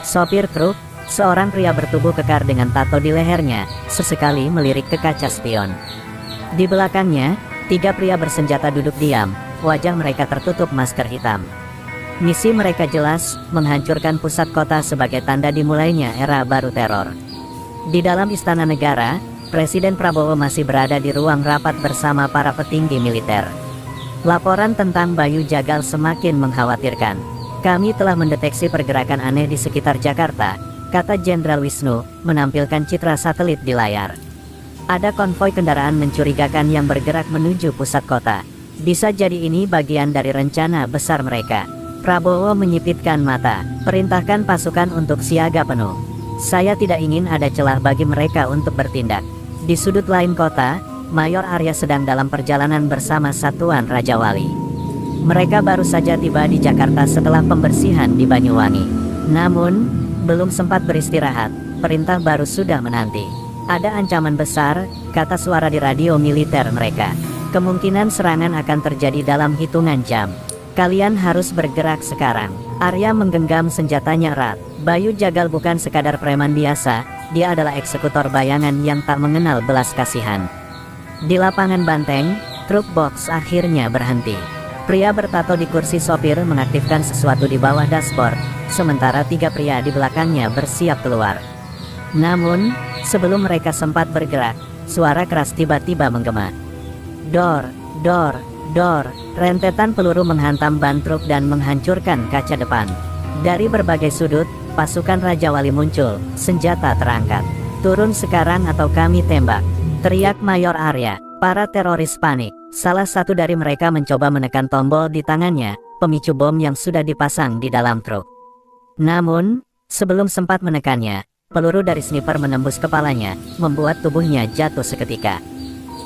Sopir truk, seorang pria bertubuh kekar dengan tato di lehernya, sesekali melirik ke kaca spion. Di belakangnya, 3 pria bersenjata duduk diam, wajah mereka tertutup masker hitam. Misi mereka jelas, menghancurkan pusat kota sebagai tanda dimulainya era baru teror. Di dalam istana negara, Presiden Prabowo masih berada di ruang rapat bersama para petinggi militer. Laporan tentang Bayu Jagal semakin mengkhawatirkan. "Kami telah mendeteksi pergerakan aneh di sekitar Jakarta," kata Jenderal Wisnu, menampilkan citra satelit di layar. "Ada konvoi kendaraan mencurigakan yang bergerak menuju pusat kota. Bisa jadi ini bagian dari rencana besar mereka." Prabowo menyipitkan mata. "Perintahkan pasukan untuk siaga penuh. Saya tidak ingin ada celah bagi mereka untuk bertindak." Di sudut lain kota, Mayor Arya sedang dalam perjalanan bersama satuan Raja Wali. Mereka baru saja tiba di Jakarta setelah pembersihan di Banyuwangi. Namun, belum sempat beristirahat, perintah baru sudah menanti. Ada ancaman besar, kata suara di radio militer mereka. Kemungkinan serangan akan terjadi dalam hitungan jam. Kalian harus bergerak sekarang. Arya menggenggam senjatanya erat. Bayu Jagal bukan sekadar preman biasa, dia adalah eksekutor bayangan yang tak mengenal belas kasihan. Di lapangan banteng, truk box akhirnya berhenti. Pria bertato di kursi sopir mengaktifkan sesuatu di bawah dashboard, sementara 3 pria di belakangnya bersiap keluar. Namun, sebelum mereka sempat bergerak, suara keras tiba-tiba menggema. Dor, dor, dor, rentetan peluru menghantam ban truk dan menghancurkan kaca depan. Dari berbagai sudut, pasukan Raja Wali muncul, senjata terangkat. Turun sekarang atau kami tembak, teriak Mayor Arya. Para teroris panik. Salah satu dari mereka mencoba menekan tombol di tangannya, pemicu bom yang sudah dipasang di dalam truk. Namun, sebelum sempat menekannya, peluru dari sniper menembus kepalanya, membuat tubuhnya jatuh seketika.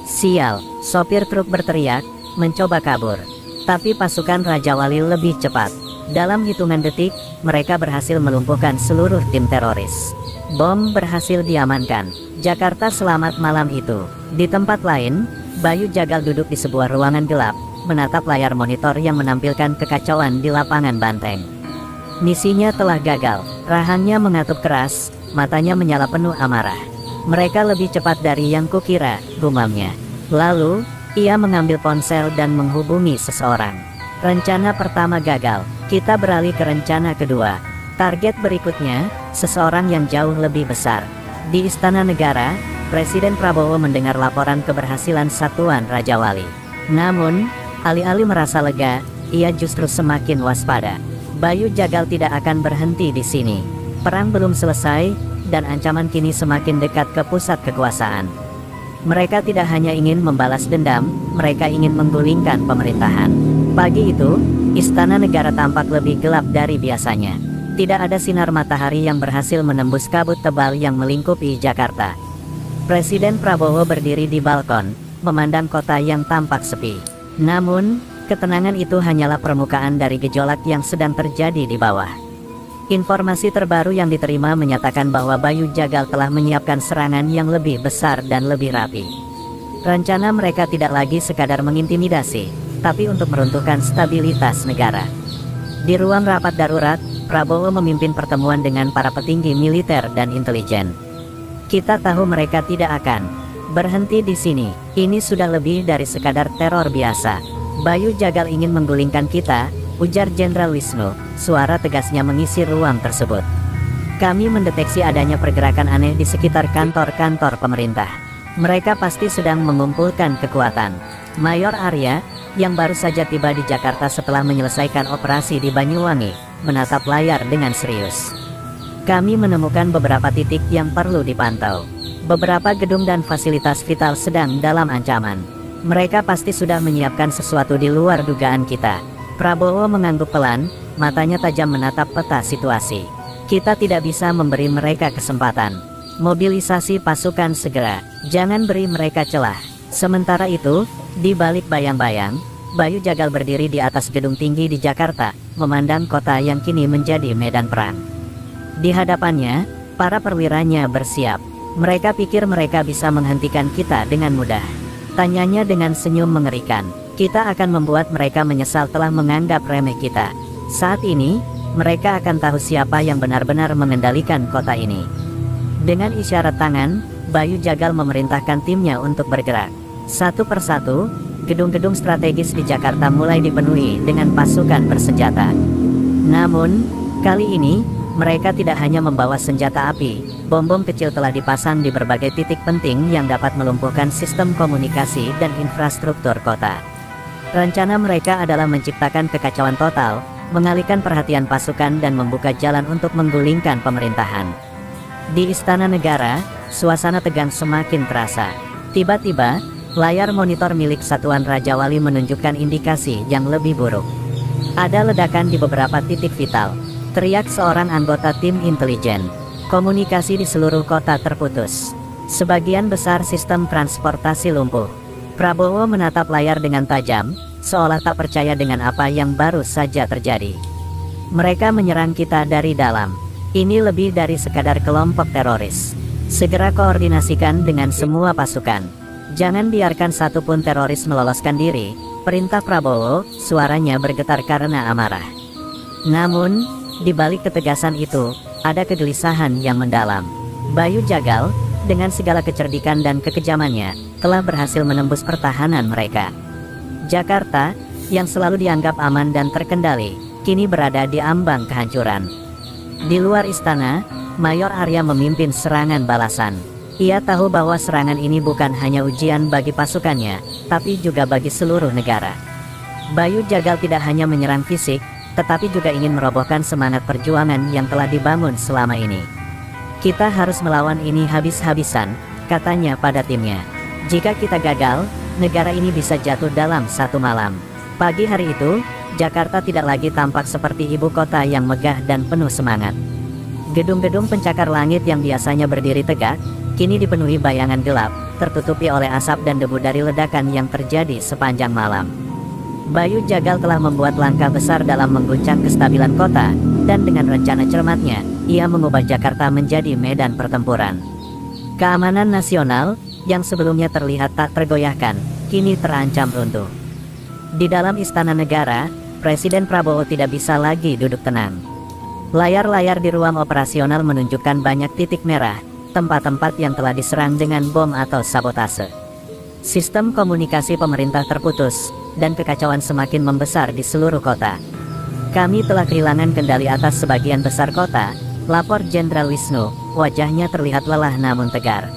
Sial, sopir truk berteriak, mencoba kabur. Tapi pasukan Raja Wali lebih cepat. Dalam hitungan detik, mereka berhasil melumpuhkan seluruh tim teroris. Bom berhasil diamankan. Jakarta selamat malam itu. Di tempat lain, Bayu Jagal duduk di sebuah ruangan gelap, menatap layar monitor yang menampilkan kekacauan di lapangan banteng. Misinya telah gagal, rahangnya mengatup keras, matanya menyala penuh amarah. Mereka lebih cepat dari yang kukira, gumamnya. Lalu, ia mengambil ponsel dan menghubungi seseorang. Rencana pertama gagal, kita beralih ke rencana kedua. Target berikutnya, seseorang yang jauh lebih besar. Di Istana Negara, Presiden Prabowo mendengar laporan keberhasilan Satuan Raja Wali. Namun, alih-alih merasa lega, ia justru semakin waspada. Bayu Jagal tidak akan berhenti di sini. Perang belum selesai, dan ancaman kini semakin dekat ke pusat kekuasaan. Mereka tidak hanya ingin membalas dendam, mereka ingin menggulingkan pemerintahan. Pagi itu, Istana Negara tampak lebih gelap dari biasanya. Tidak ada sinar matahari yang berhasil menembus kabut tebal yang melingkupi Jakarta. Presiden Prabowo berdiri di balkon, memandang kota yang tampak sepi. Namun, ketenangan itu hanyalah permukaan dari gejolak yang sedang terjadi di bawah. Informasi terbaru yang diterima menyatakan bahwa Bayu Jagal telah menyiapkan serangan yang lebih besar dan lebih rapi. Rencana mereka tidak lagi sekadar mengintimidasi, tapi untuk meruntuhkan stabilitas negara. Di ruang rapat darurat, Prabowo memimpin pertemuan dengan para petinggi militer dan intelijen. Kita tahu mereka tidak akan berhenti di sini. Ini sudah lebih dari sekadar teror biasa. Bayu Jagal ingin menggulingkan kita, ujar Jenderal Wisnu. Suara tegasnya mengisi ruang tersebut. Kami mendeteksi adanya pergerakan aneh di sekitar kantor-kantor pemerintah. Mereka pasti sedang mengumpulkan kekuatan. Mayor Arya, yang baru saja tiba di Jakarta setelah menyelesaikan operasi di Banyuwangi, menatap layar dengan serius. Kami menemukan beberapa titik yang perlu dipantau. Beberapa gedung dan fasilitas vital sedang dalam ancaman. Mereka pasti sudah menyiapkan sesuatu di luar dugaan kita. Prabowo mengangguk pelan, matanya tajam menatap peta situasi. Kita tidak bisa memberi mereka kesempatan. Mobilisasi pasukan segera, jangan beri mereka celah. Sementara itu, di balik bayang-bayang, Bayu Jagal berdiri di atas gedung tinggi di Jakarta, memandang kota yang kini menjadi medan perang. Di hadapannya, para perwiranya bersiap. Mereka pikir mereka bisa menghentikan kita dengan mudah. Tanyanya dengan senyum mengerikan. Kita akan membuat mereka menyesal telah menganggap remeh kita. Saat ini, mereka akan tahu siapa yang benar-benar mengendalikan kota ini. Dengan isyarat tangan, Bayu Jagal memerintahkan timnya untuk bergerak. Satu persatu, gedung-gedung strategis di Jakarta mulai dipenuhi dengan pasukan bersenjata. Namun, kali ini, mereka tidak hanya membawa senjata api, bom-bom kecil telah dipasang di berbagai titik penting yang dapat melumpuhkan sistem komunikasi dan infrastruktur kota. Rencana mereka adalah menciptakan kekacauan total, mengalihkan perhatian pasukan dan membuka jalan untuk menggulingkan pemerintahan. Di Istana Negara, suasana tegang semakin terasa. Tiba-tiba, layar monitor milik Satuan Raja Wali menunjukkan indikasi yang lebih buruk. Ada ledakan di beberapa titik vital, teriak seorang anggota tim intelijen. Komunikasi di seluruh kota terputus. Sebagian besar sistem transportasi lumpuh. Prabowo menatap layar dengan tajam, seolah tak percaya dengan apa yang baru saja terjadi. Mereka menyerang kita dari dalam. Ini lebih dari sekadar kelompok teroris. Segera koordinasikan dengan semua pasukan. Jangan biarkan satupun teroris meloloskan diri, perintah Prabowo. Suaranya bergetar karena amarah. Namun, di balik ketegasan itu, ada kegelisahan yang mendalam. Bayu Jagal, dengan segala kecerdikan dan kekejamannya, telah berhasil menembus pertahanan mereka. Jakarta, yang selalu dianggap aman dan terkendali, kini berada di ambang kehancuran. Di luar istana, Mayor Arya memimpin serangan balasan. Ia tahu bahwa serangan ini bukan hanya ujian bagi pasukannya, tapi juga bagi seluruh negara. Bayu Jagal tidak hanya menyerang fisik, tetapi juga ingin merobohkan semangat perjuangan yang telah dibangun selama ini. Kita harus melawan ini habis-habisan, katanya pada timnya. Jika kita gagal, negara ini bisa jatuh dalam satu malam. Pagi hari itu, Jakarta tidak lagi tampak seperti ibu kota yang megah dan penuh semangat. Gedung-gedung pencakar langit yang biasanya berdiri tegak, kini dipenuhi bayangan gelap, tertutupi oleh asap dan debu dari ledakan yang terjadi sepanjang malam. Bayu Jagal telah membuat langkah besar dalam mengguncang kestabilan kota, dan dengan rencana cermatnya, ia mengubah Jakarta menjadi medan pertempuran. Keamanan nasional, yang sebelumnya terlihat tak tergoyahkan, kini terancam runtuh. Di dalam istana negara, Presiden Prabowo tidak bisa lagi duduk tenang. Layar-layar di ruang operasional menunjukkan banyak titik merah, tempat-tempat yang telah diserang dengan bom atau sabotase. Sistem komunikasi pemerintah terputus, dan kekacauan semakin membesar di seluruh kota. Kami telah kehilangan kendali atas sebagian besar kota, lapor Jenderal Wisnu, wajahnya terlihat lelah namun tegar.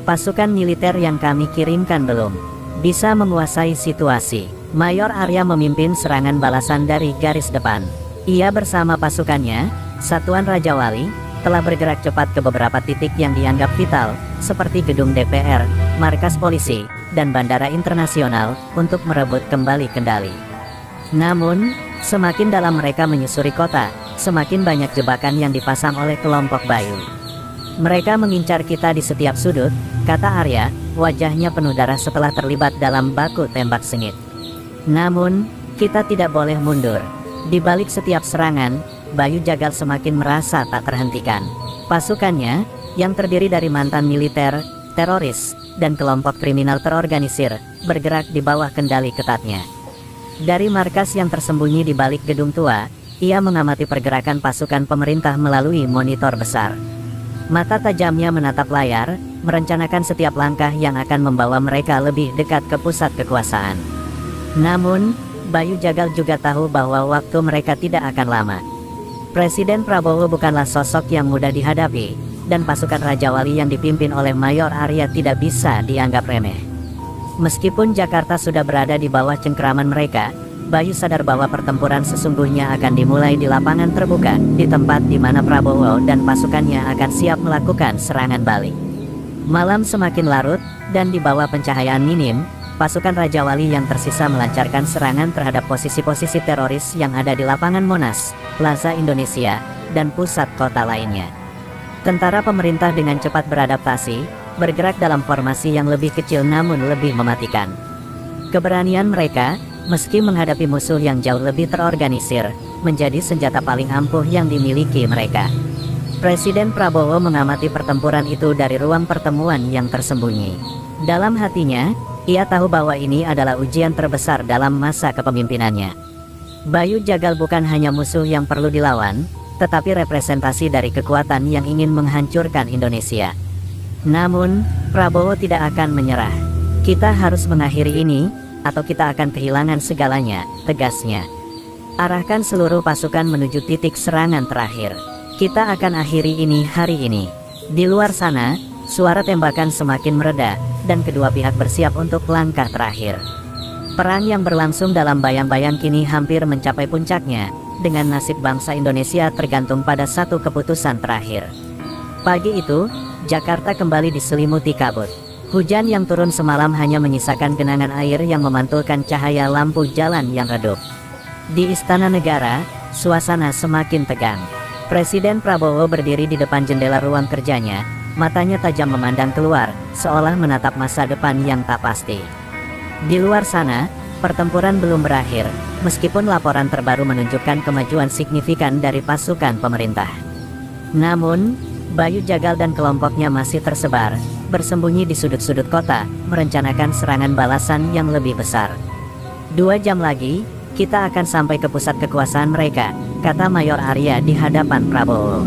Pasukan militer yang kami kirimkan belum bisa menguasai situasi. Mayor Arya memimpin serangan balasan dari garis depan. Ia bersama pasukannya, Satuan Raja Wali, telah bergerak cepat ke beberapa titik yang dianggap vital, seperti gedung DPR, markas polisi, dan bandara internasional, untuk merebut kembali kendali. Namun, semakin dalam mereka menyusuri kota, semakin banyak jebakan yang dipasang oleh kelompok Bayu. Mereka mengincar kita di setiap sudut, kata Arya, wajahnya penuh darah setelah terlibat dalam baku tembak sengit. Namun, kita tidak boleh mundur. Di balik setiap serangan, Bayu Jagal semakin merasa tak terhentikan. Pasukannya, yang terdiri dari mantan militer, teroris, dan kelompok kriminal terorganisir, bergerak di bawah kendali ketatnya. Dari markas yang tersembunyi di balik gedung tua, ia mengamati pergerakan pasukan pemerintah melalui monitor besar. Mata tajamnya menatap layar, merencanakan setiap langkah yang akan membawa mereka lebih dekat ke pusat kekuasaan. Namun, Bayu Jagal juga tahu bahwa waktu mereka tidak akan lama. Presiden Prabowo bukanlah sosok yang mudah dihadapi, dan pasukan Raja Wali yang dipimpin oleh Mayor Arya tidak bisa dianggap remeh. Meskipun Jakarta sudah berada di bawah cengkeraman mereka, Bayu sadar bahwa pertempuran sesungguhnya akan dimulai di lapangan terbuka, di tempat di mana Prabowo dan pasukannya akan siap melakukan serangan balik. Malam semakin larut, dan di bawah pencahayaan minim, pasukan Raja Wali yang tersisa melancarkan serangan terhadap posisi-posisi teroris yang ada di lapangan Monas, Plaza Indonesia, dan pusat kota lainnya. Tentara pemerintah dengan cepat beradaptasi, bergerak dalam formasi yang lebih kecil namun lebih mematikan. Keberanian mereka, meski menghadapi musuh yang jauh lebih terorganisir, menjadi senjata paling ampuh yang dimiliki mereka. Presiden Prabowo mengamati pertempuran itu dari ruang pertemuan yang tersembunyi. Dalam hatinya, ia tahu bahwa ini adalah ujian terbesar dalam masa kepemimpinannya. Bayu Jagal bukan hanya musuh yang perlu dilawan, tetapi representasi dari kekuatan yang ingin menghancurkan Indonesia. Namun, Prabowo tidak akan menyerah. Kita harus mengakhiri ini, atau kita akan kehilangan segalanya, tegasnya. Arahkan seluruh pasukan menuju titik serangan terakhir. Kita akan akhiri ini hari ini. Di luar sana, suara tembakan semakin mereda, dan kedua pihak bersiap untuk langkah terakhir. Perang yang berlangsung dalam bayang-bayang kini hampir mencapai puncaknya, dengan nasib bangsa Indonesia tergantung pada satu keputusan terakhir. Pagi itu, Jakarta kembali diselimuti kabut. Hujan yang turun semalam hanya menyisakan genangan air yang memantulkan cahaya lampu jalan yang redup. Di Istana Negara, suasana semakin tegang. Presiden Prabowo berdiri di depan jendela ruang kerjanya, matanya tajam memandang keluar, seolah menatap masa depan yang tak pasti. Di luar sana, pertempuran belum berakhir, meskipun laporan terbaru menunjukkan kemajuan signifikan dari pasukan pemerintah. Namun, Bayu Jagal dan kelompoknya masih tersebar, bersembunyi di sudut-sudut kota, merencanakan serangan balasan yang lebih besar. 2 jam lagi, kita akan sampai ke pusat kekuasaan mereka, kata Mayor Arya di hadapan Prabowo.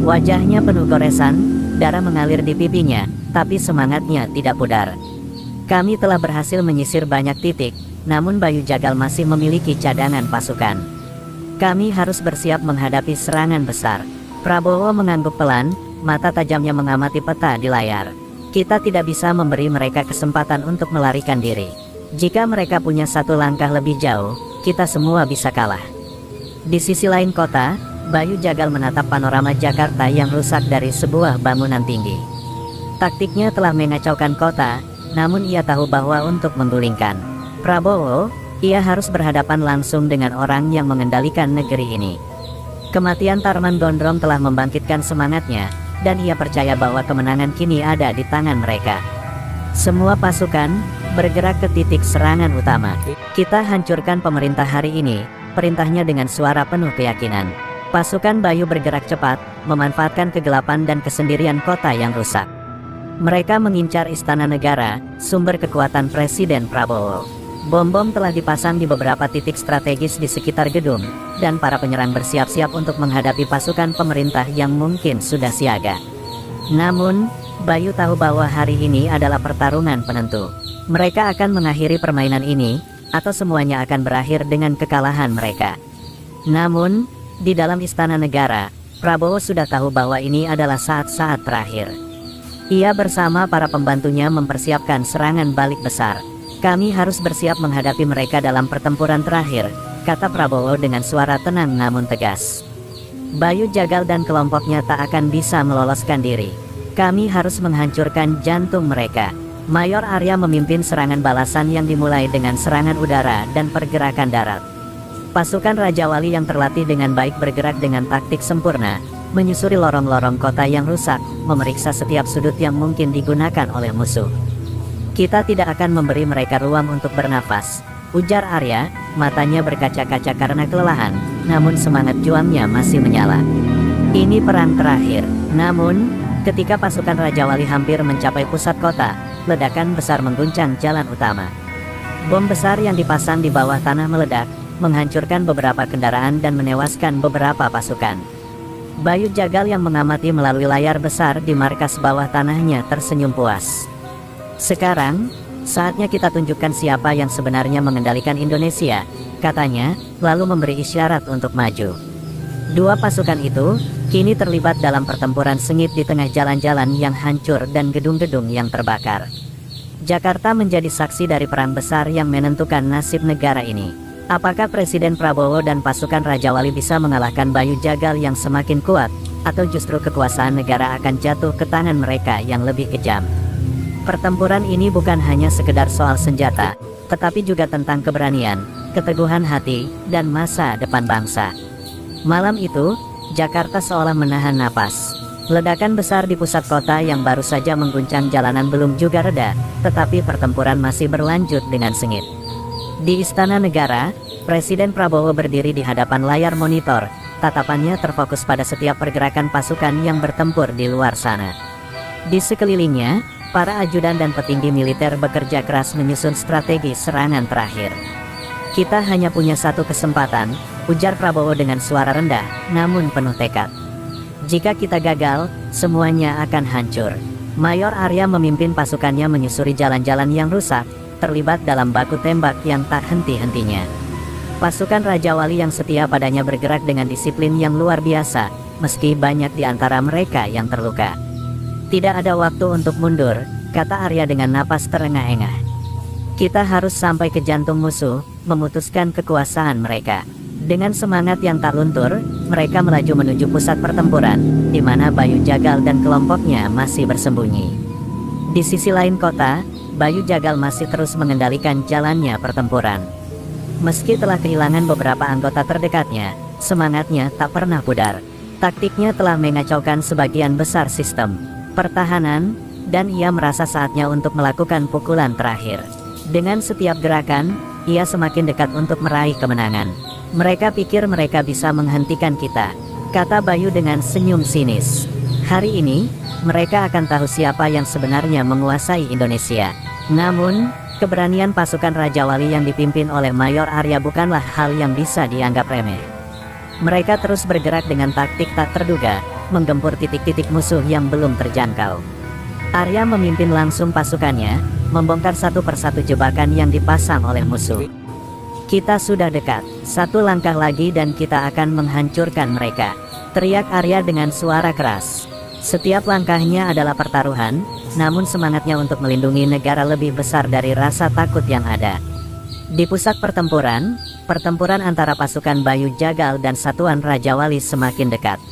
Wajahnya penuh goresan, darah mengalir di pipinya, tapi semangatnya tidak pudar. Kami telah berhasil menyisir banyak titik, namun Bayu Jagal masih memiliki cadangan pasukan. Kami harus bersiap menghadapi serangan besar. Prabowo mengangguk pelan, mata tajamnya mengamati peta di layar. Kita tidak bisa memberi mereka kesempatan untuk melarikan diri. Jika mereka punya 1 langkah lebih jauh, kita semua bisa kalah. Di sisi lain kota, Bayu Jagal menatap panorama Jakarta yang rusak dari sebuah bangunan tinggi. Taktiknya telah mengacaukan kota, namun ia tahu bahwa untuk menggulingkan Prabowo, ia harus berhadapan langsung dengan orang yang mengendalikan negeri ini. Kematian Tarman Gondrong telah membangkitkan semangatnya, dan ia percaya bahwa kemenangan kini ada di tangan mereka. Semua pasukan bergerak ke titik serangan utama. Kita hancurkan pemerintah hari ini, perintahnya dengan suara penuh keyakinan. Pasukan Bayu bergerak cepat, memanfaatkan kegelapan dan kesendirian kota yang rusak. Mereka mengincar istana negara, sumber kekuatan Presiden Prabowo. Bom-bom telah dipasang di beberapa titik strategis di sekitar gedung, dan para penyerang bersiap-siap untuk menghadapi pasukan pemerintah yang mungkin sudah siaga. Namun, Bayu tahu bahwa hari ini adalah pertarungan penentu. Mereka akan mengakhiri permainan ini, atau semuanya akan berakhir dengan kekalahan mereka. Namun, di dalam istana negara, Prabowo sudah tahu bahwa ini adalah saat-saat terakhir. Ia bersama para pembantunya mempersiapkan serangan balik besar. Kami harus bersiap menghadapi mereka dalam pertempuran terakhir, kata Prabowo dengan suara tenang namun tegas. Bayu Jagal dan kelompoknya tak akan bisa meloloskan diri. Kami harus menghancurkan jantung mereka. Mayor Arya memimpin serangan balasan yang dimulai dengan serangan udara dan pergerakan darat. Pasukan Raja Wali yang terlatih dengan baik bergerak dengan taktik sempurna, menyusuri lorong-lorong kota yang rusak, memeriksa setiap sudut yang mungkin digunakan oleh musuh. Kita tidak akan memberi mereka ruang untuk bernafas, ujar Arya, matanya berkaca-kaca karena kelelahan, namun semangat juangnya masih menyala. Ini perang terakhir. Namun, ketika pasukan Raja Wali hampir mencapai pusat kota, ledakan besar mengguncang jalan utama. Bom besar yang dipasang di bawah tanah meledak, menghancurkan beberapa kendaraan dan menewaskan beberapa pasukan. Bayu Jagal yang mengamati melalui layar besar di markas bawah tanahnya tersenyum puas. Sekarang, saatnya kita tunjukkan siapa yang sebenarnya mengendalikan Indonesia, katanya, lalu memberi isyarat untuk maju. 2 pasukan itu, kini terlibat dalam pertempuran sengit di tengah jalan-jalan yang hancur dan gedung-gedung yang terbakar. Jakarta menjadi saksi dari perang besar yang menentukan nasib negara ini. Apakah Presiden Prabowo dan pasukan Raja Wali bisa mengalahkan Bayu Jagal yang semakin kuat, atau justru kekuasaan negara akan jatuh ke tangan mereka yang lebih kejam? Pertempuran ini bukan hanya sekedar soal senjata, tetapi juga tentang keberanian, keteguhan hati, dan masa depan bangsa. Malam itu, Jakarta seolah menahan napas. Ledakan besar di pusat kota yang baru saja mengguncang jalanan belum juga reda, tetapi pertempuran masih berlanjut dengan sengit. Di Istana Negara, Presiden Prabowo berdiri di hadapan layar monitor, tatapannya terfokus pada setiap pergerakan pasukan yang bertempur di luar sana. Di sekelilingnya, para ajudan dan petinggi militer bekerja keras menyusun strategi serangan terakhir. Kita hanya punya 1 kesempatan, ujar Prabowo dengan suara rendah, namun penuh tekad. Jika kita gagal, semuanya akan hancur. Mayor Arya memimpin pasukannya menyusuri jalan-jalan yang rusak, terlibat dalam baku tembak yang tak henti-hentinya. Pasukan Raja Wali yang setia padanya bergerak dengan disiplin yang luar biasa, meski banyak di antara mereka yang terluka. Tidak ada waktu untuk mundur, kata Arya dengan napas terengah-engah. Kita harus sampai ke jantung musuh, memutuskan kekuasaan mereka. Dengan semangat yang tak luntur, mereka melaju menuju pusat pertempuran, di mana Bayu Jagal dan kelompoknya masih bersembunyi. Di sisi lain kota, Bayu Jagal masih terus mengendalikan jalannya pertempuran. Meski telah kehilangan beberapa anggota terdekatnya, semangatnya tak pernah pudar. Taktiknya telah mengacaukan sebagian besar sistem pertahanan, dan ia merasa saatnya untuk melakukan pukulan terakhir. Dengan setiap gerakan, ia semakin dekat untuk meraih kemenangan. Mereka pikir mereka bisa menghentikan kita. kata Bayu dengan senyum sinis. Hari ini, mereka akan tahu siapa yang sebenarnya menguasai Indonesia. Namun, keberanian pasukan Raja Wali yang dipimpin oleh Mayor Arya bukanlah hal yang bisa dianggap remeh. Mereka terus bergerak dengan taktik tak terduga, menggempur titik-titik musuh yang belum terjangkau. Arya memimpin langsung pasukannya, membongkar satu persatu jebakan yang dipasang oleh musuh. Kita sudah dekat, satu langkah lagi dan kita akan menghancurkan mereka, teriak Arya dengan suara keras. Setiap langkahnya adalah pertaruhan, namun semangatnya untuk melindungi negara lebih besar dari rasa takut yang ada. Di pusat pertempuran antara pasukan Bayu Jagal dan satuan Raja Wali semakin dekat.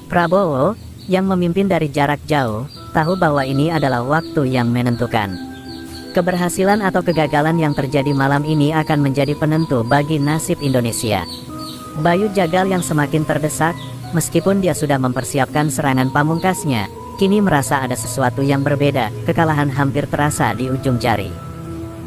Prabowo, yang memimpin dari jarak jauh, tahu bahwa ini adalah waktu yang menentukan. Keberhasilan atau kegagalan yang terjadi malam ini akan menjadi penentu bagi nasib Indonesia. Bayu Jagal yang semakin terdesak, meskipun dia sudah mempersiapkan serangan pamungkasnya, kini merasa ada sesuatu yang berbeda, kekalahan hampir terasa di ujung jari.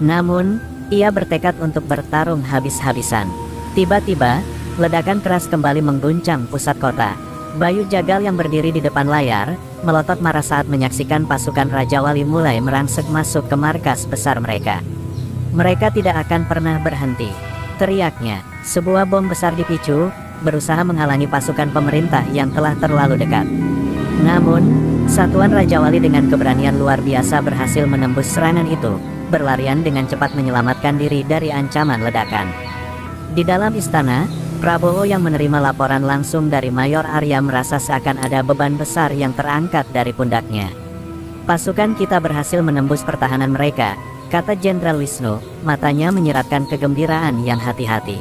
Namun, ia bertekad untuk bertarung habis-habisan. Tiba-tiba, ledakan keras kembali mengguncang pusat kota. Bayu Jagal yang berdiri di depan layar, melotot marah saat menyaksikan pasukan Raja Wali mulai merangsek masuk ke markas besar mereka. Mereka tidak akan pernah berhenti, teriaknya. Sebuah bom besar dipicu, berusaha menghalangi pasukan pemerintah yang telah terlalu dekat. Namun, satuan Raja Wali dengan keberanian luar biasa berhasil menembus serangan itu, berlarian dengan cepat menyelamatkan diri dari ancaman ledakan. Di dalam istana, Prabowo yang menerima laporan langsung dari Mayor Arya merasa seakan ada beban besar yang terangkat dari pundaknya. Pasukan kita berhasil menembus pertahanan mereka, kata Jenderal Wisnu, matanya menyiratkan kegembiraan yang hati-hati.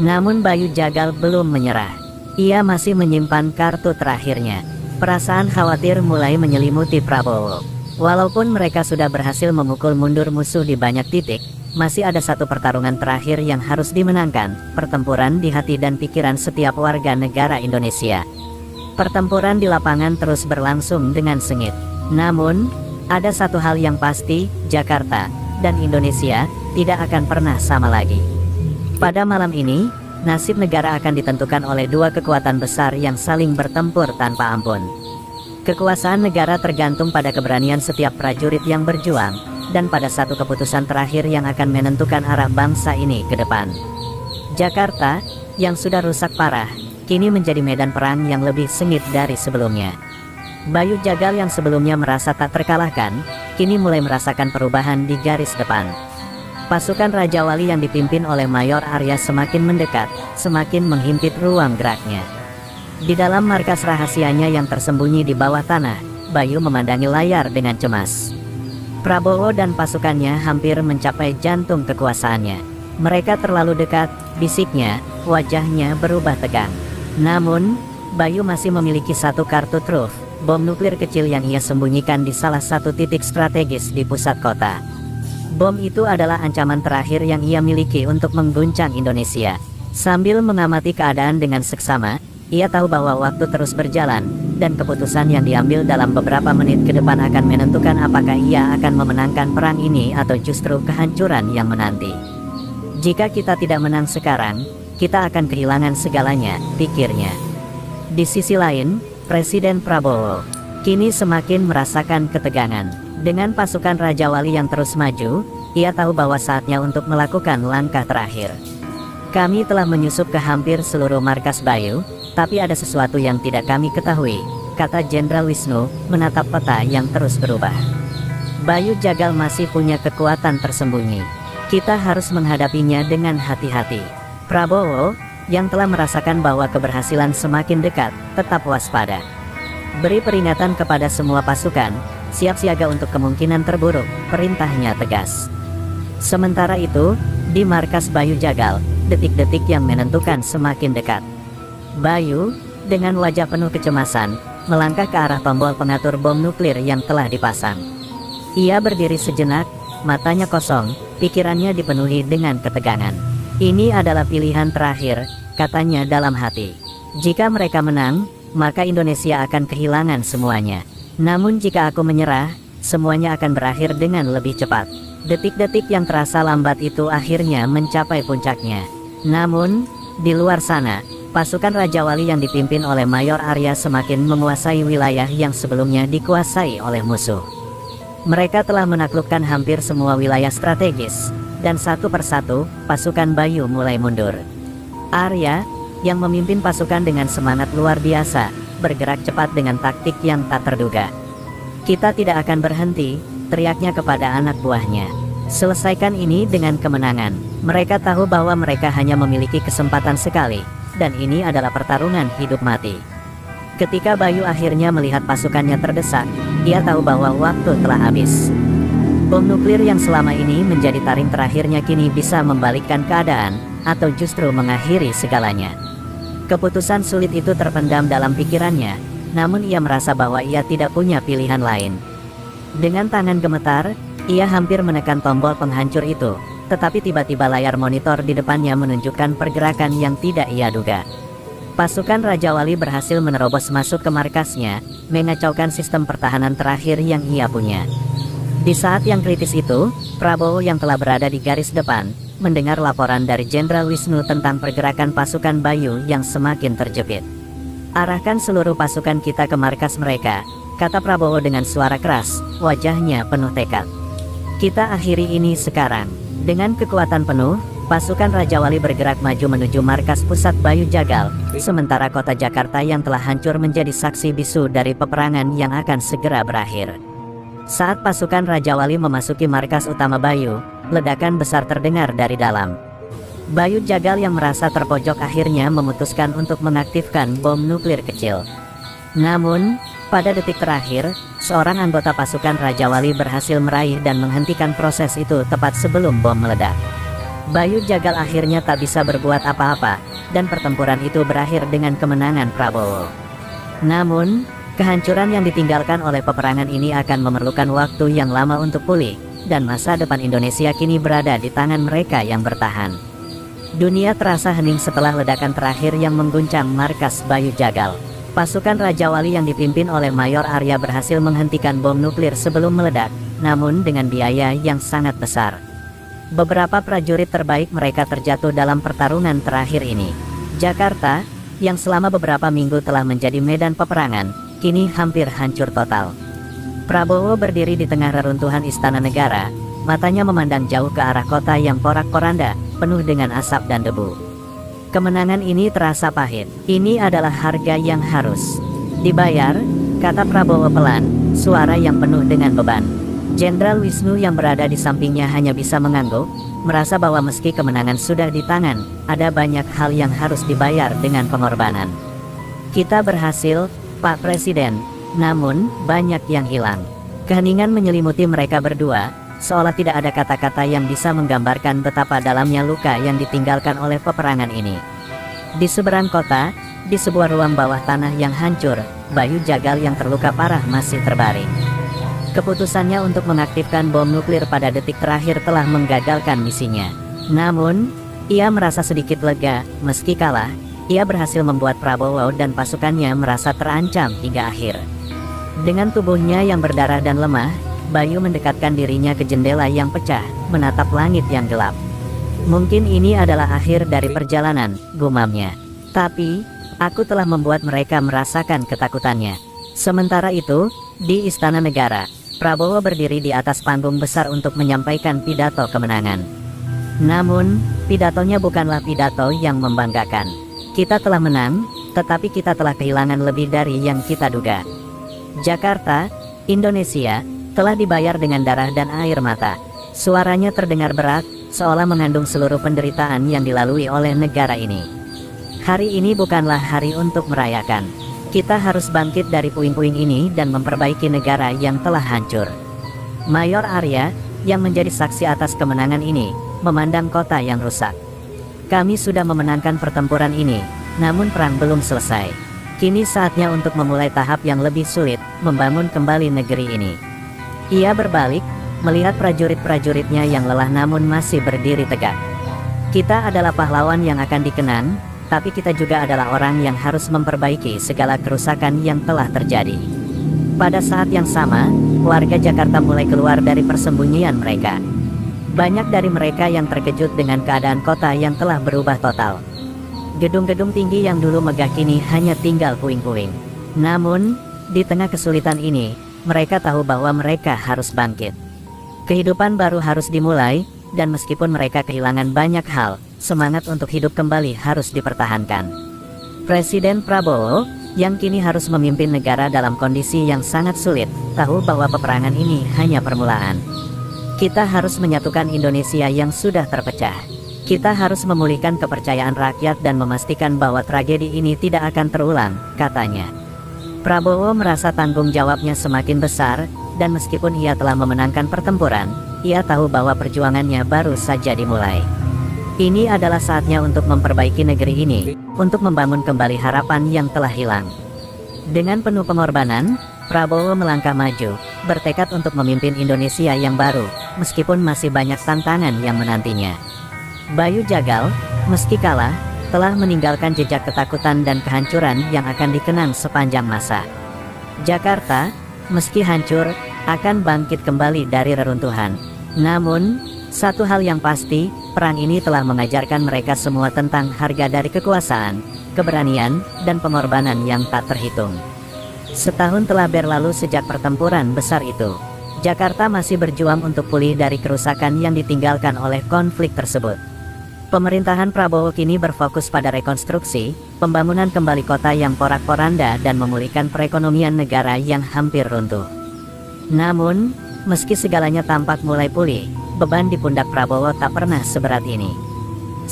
Namun Bayu Jagal belum menyerah. Ia masih menyimpan kartu terakhirnya. Perasaan khawatir mulai menyelimuti Prabowo. Walaupun mereka sudah berhasil memukul mundur musuh di banyak titik, masih ada satu pertarungan terakhir yang harus dimenangkan, pertempuran di hati dan pikiran setiap warga negara Indonesia. Pertempuran di lapangan terus berlangsung dengan sengit. Namun, ada satu hal yang pasti, Jakarta dan Indonesia tidak akan pernah sama lagi. Pada malam ini, nasib negara akan ditentukan oleh dua kekuatan besar yang saling bertempur tanpa ampun. Kekuasaan negara tergantung pada keberanian setiap prajurit yang berjuang, dan pada satu keputusan terakhir yang akan menentukan arah bangsa ini ke depan. Jakarta, yang sudah rusak parah, kini menjadi medan perang yang lebih sengit dari sebelumnya. Bayu Jagal yang sebelumnya merasa tak terkalahkan, kini mulai merasakan perubahan di garis depan. Pasukan Raja Wali yang dipimpin oleh Mayor Arya semakin mendekat, semakin menghimpit ruang geraknya. Di dalam markas rahasianya yang tersembunyi di bawah tanah, Bayu memandangi layar dengan cemas. Prabowo dan pasukannya hampir mencapai jantung kekuasaannya. Mereka terlalu dekat, bisiknya, wajahnya berubah tegang. Namun, Bayu masih memiliki satu kartu truf, bom nuklir kecil yang ia sembunyikan di salah satu titik strategis di pusat kota. Bom itu adalah ancaman terakhir yang ia miliki untuk mengguncang Indonesia. Sambil mengamati keadaan dengan seksama, ia tahu bahwa waktu terus berjalan, dan keputusan yang diambil dalam beberapa menit ke depan akan menentukan apakah ia akan memenangkan perang ini atau justru kehancuran yang menanti. Jika kita tidak menang sekarang, kita akan kehilangan segalanya, pikirnya. Di sisi lain, Presiden Prabowo kini semakin merasakan ketegangan. Dengan pasukan Raja Wali yang terus maju, ia tahu bahwa saatnya untuk melakukan langkah terakhir. Kami telah menyusup ke hampir seluruh markas Bayu, tapi ada sesuatu yang tidak kami ketahui, kata Jenderal Wisnu, menatap peta yang terus berubah. Bayu Jagal masih punya kekuatan tersembunyi. Kita harus menghadapinya dengan hati-hati. Prabowo, yang telah merasakan bahwa keberhasilan semakin dekat, tetap waspada. Beri peringatan kepada semua pasukan, siap siaga untuk kemungkinan terburuk, perintahnya tegas. Sementara itu, di markas Bayu Jagal, detik-detik yang menentukan semakin dekat. Bayu, dengan wajah penuh kecemasan, melangkah ke arah tombol pengatur bom nuklir yang telah dipasang. Ia berdiri sejenak, matanya kosong, pikirannya dipenuhi dengan ketegangan. Ini adalah pilihan terakhir, katanya dalam hati. Jika mereka menang, maka Indonesia akan kehilangan semuanya. Namun jika aku menyerah, semuanya akan berakhir dengan lebih cepat. Detik-detik yang terasa lambat itu akhirnya mencapai puncaknya. Namun, di luar sana, Pasukan Raja Wali yang dipimpin oleh Mayor Arya semakin menguasai wilayah yang sebelumnya dikuasai oleh musuh. Mereka telah menaklukkan hampir semua wilayah strategis, dan satu persatu, pasukan Bayu mulai mundur. Arya, yang memimpin pasukan dengan semangat luar biasa, bergerak cepat dengan taktik yang tak terduga. "Kita tidak akan berhenti," teriaknya kepada anak buahnya. "Selesaikan ini dengan kemenangan." Mereka tahu bahwa mereka hanya memiliki kesempatan sekali, dan ini adalah pertarungan hidup mati. Ketika Bayu akhirnya melihat pasukannya terdesak, ia tahu bahwa waktu telah habis. Bom nuklir yang selama ini menjadi taring terakhirnya kini bisa membalikkan keadaan, atau justru mengakhiri segalanya. Keputusan sulit itu terpendam dalam pikirannya, namun ia merasa bahwa ia tidak punya pilihan lain. Dengan tangan gemetar, ia hampir menekan tombol penghancur itu, tetapi tiba-tiba layar monitor di depannya menunjukkan pergerakan yang tidak ia duga. Pasukan Raja Wali berhasil menerobos masuk ke markasnya, mengacaukan sistem pertahanan terakhir yang ia punya. Di saat yang kritis itu, Prabowo yang telah berada di garis depan, mendengar laporan dari Jenderal Wisnu tentang pergerakan pasukan Bayu yang semakin terjepit. "Arahkan seluruh pasukan kita ke markas mereka," kata Prabowo dengan suara keras, wajahnya penuh tekad. "Kita akhiri ini sekarang." Dengan kekuatan penuh, pasukan Raja Wali bergerak maju menuju markas pusat Bayu Jagal, sementara kota Jakarta yang telah hancur menjadi saksi bisu dari peperangan yang akan segera berakhir. Saat pasukan Raja Wali memasuki markas utama Bayu, ledakan besar terdengar dari dalam. Bayu Jagal yang merasa terpojok akhirnya memutuskan untuk mengaktifkan bom nuklir kecil. Namun, pada detik terakhir, seorang anggota pasukan Raja Wali berhasil meraih dan menghentikan proses itu tepat sebelum bom meledak. Bayu Jagal akhirnya tak bisa berbuat apa-apa, dan pertempuran itu berakhir dengan kemenangan Prabowo. Namun, kehancuran yang ditinggalkan oleh peperangan ini akan memerlukan waktu yang lama untuk pulih, dan masa depan Indonesia kini berada di tangan mereka yang bertahan. Dunia terasa hening setelah ledakan terakhir yang mengguncang markas Bayu Jagal. Pasukan Raja Wali yang dipimpin oleh Mayor Arya berhasil menghentikan bom nuklir sebelum meledak, namun dengan biaya yang sangat besar. Beberapa prajurit terbaik mereka terjatuh dalam pertarungan terakhir ini. Jakarta, yang selama beberapa minggu telah menjadi medan peperangan, kini hampir hancur total. Prabowo berdiri di tengah reruntuhan Istana Negara, matanya memandang jauh ke arah kota yang porak-poranda, penuh dengan asap dan debu. Kemenangan ini terasa pahit. Ini adalah harga yang harus dibayar, kata Prabowo pelan, suara yang penuh dengan beban. Jenderal Wisnu yang berada di sampingnya hanya bisa mengangguk, merasa bahwa meski kemenangan sudah di tangan, ada banyak hal yang harus dibayar dengan pengorbanan. "Kita berhasil, Pak Presiden, namun banyak yang hilang." Keheningan menyelimuti mereka berdua, seolah tidak ada kata-kata yang bisa menggambarkan betapa dalamnya luka yang ditinggalkan oleh peperangan ini. Di seberang kota, di sebuah ruang bawah tanah yang hancur, Bayu Jagal yang terluka parah masih terbaring. Keputusannya untuk mengaktifkan bom nuklir pada detik terakhir telah menggagalkan misinya. Namun, ia merasa sedikit lega, meski kalah, ia berhasil membuat Prabowo dan pasukannya merasa terancam hingga akhir. Dengan tubuhnya yang berdarah dan lemah, Bayu mendekatkan dirinya ke jendela yang pecah, menatap langit yang gelap. "Mungkin ini adalah akhir dari perjalanan," gumamnya. "Tapi, aku telah membuat mereka merasakan ketakutannya." Sementara itu, di Istana Negara, Prabowo berdiri di atas panggung besar untuk menyampaikan pidato kemenangan. Namun, pidatonya bukanlah pidato yang membanggakan. "Kita telah menang, tetapi kita telah kehilangan lebih dari yang kita duga. Jakarta, Indonesia, telah dibayar dengan darah dan air mata." Suaranya terdengar berat, seolah mengandung seluruh penderitaan yang dilalui oleh negara ini. "Hari ini bukanlah hari untuk merayakan. Kita harus bangkit dari puing-puing ini dan memperbaiki negara yang telah hancur." Mayor Arya, yang menjadi saksi atas kemenangan ini, memandang kota yang rusak. "Kami sudah memenangkan pertempuran ini, namun perang belum selesai. Kini saatnya untuk memulai tahap yang lebih sulit, membangun kembali negeri ini." Ia berbalik, melihat prajurit-prajuritnya yang lelah namun masih berdiri tegak. "Kita adalah pahlawan yang akan dikenang, tapi kita juga adalah orang yang harus memperbaiki segala kerusakan yang telah terjadi." Pada saat yang sama, warga Jakarta mulai keluar dari persembunyian mereka. Banyak dari mereka yang terkejut dengan keadaan kota yang telah berubah total. Gedung-gedung tinggi yang dulu megah kini hanya tinggal puing-puing. Namun, di tengah kesulitan ini, mereka tahu bahwa mereka harus bangkit. Kehidupan baru harus dimulai, dan meskipun mereka kehilangan banyak hal, semangat untuk hidup kembali harus dipertahankan. Presiden Prabowo, yang kini harus memimpin negara dalam kondisi yang sangat sulit, tahu bahwa peperangan ini hanya permulaan. Kita harus menyatukan Indonesia yang sudah terpecah. Kita harus memulihkan kepercayaan rakyat dan memastikan bahwa tragedi ini tidak akan terulang, katanya. Prabowo merasa tanggung jawabnya semakin besar, dan meskipun ia telah memenangkan pertempuran, ia tahu bahwa perjuangannya baru saja dimulai. Ini adalah saatnya untuk memperbaiki negeri ini, untuk membangun kembali harapan yang telah hilang. Dengan penuh pengorbanan, Prabowo melangkah maju, bertekad untuk memimpin Indonesia yang baru, meskipun masih banyak tantangan yang menantinya. Bayu Jagal, meski kalah, telah meninggalkan jejak ketakutan dan kehancuran yang akan dikenang sepanjang masa. Jakarta, meski hancur, akan bangkit kembali dari reruntuhan. Namun, satu hal yang pasti, perang ini telah mengajarkan mereka semua tentang harga dari kekuasaan, keberanian, dan pengorbanan yang tak terhitung. Setahun telah berlalu sejak pertempuran besar itu. Jakarta masih berjuang untuk pulih dari kerusakan yang ditinggalkan oleh konflik tersebut. Pemerintahan Prabowo kini berfokus pada rekonstruksi, pembangunan kembali kota yang porak-poranda dan memulihkan perekonomian negara yang hampir runtuh. Namun, meski segalanya tampak mulai pulih, beban di pundak Prabowo tak pernah seberat ini.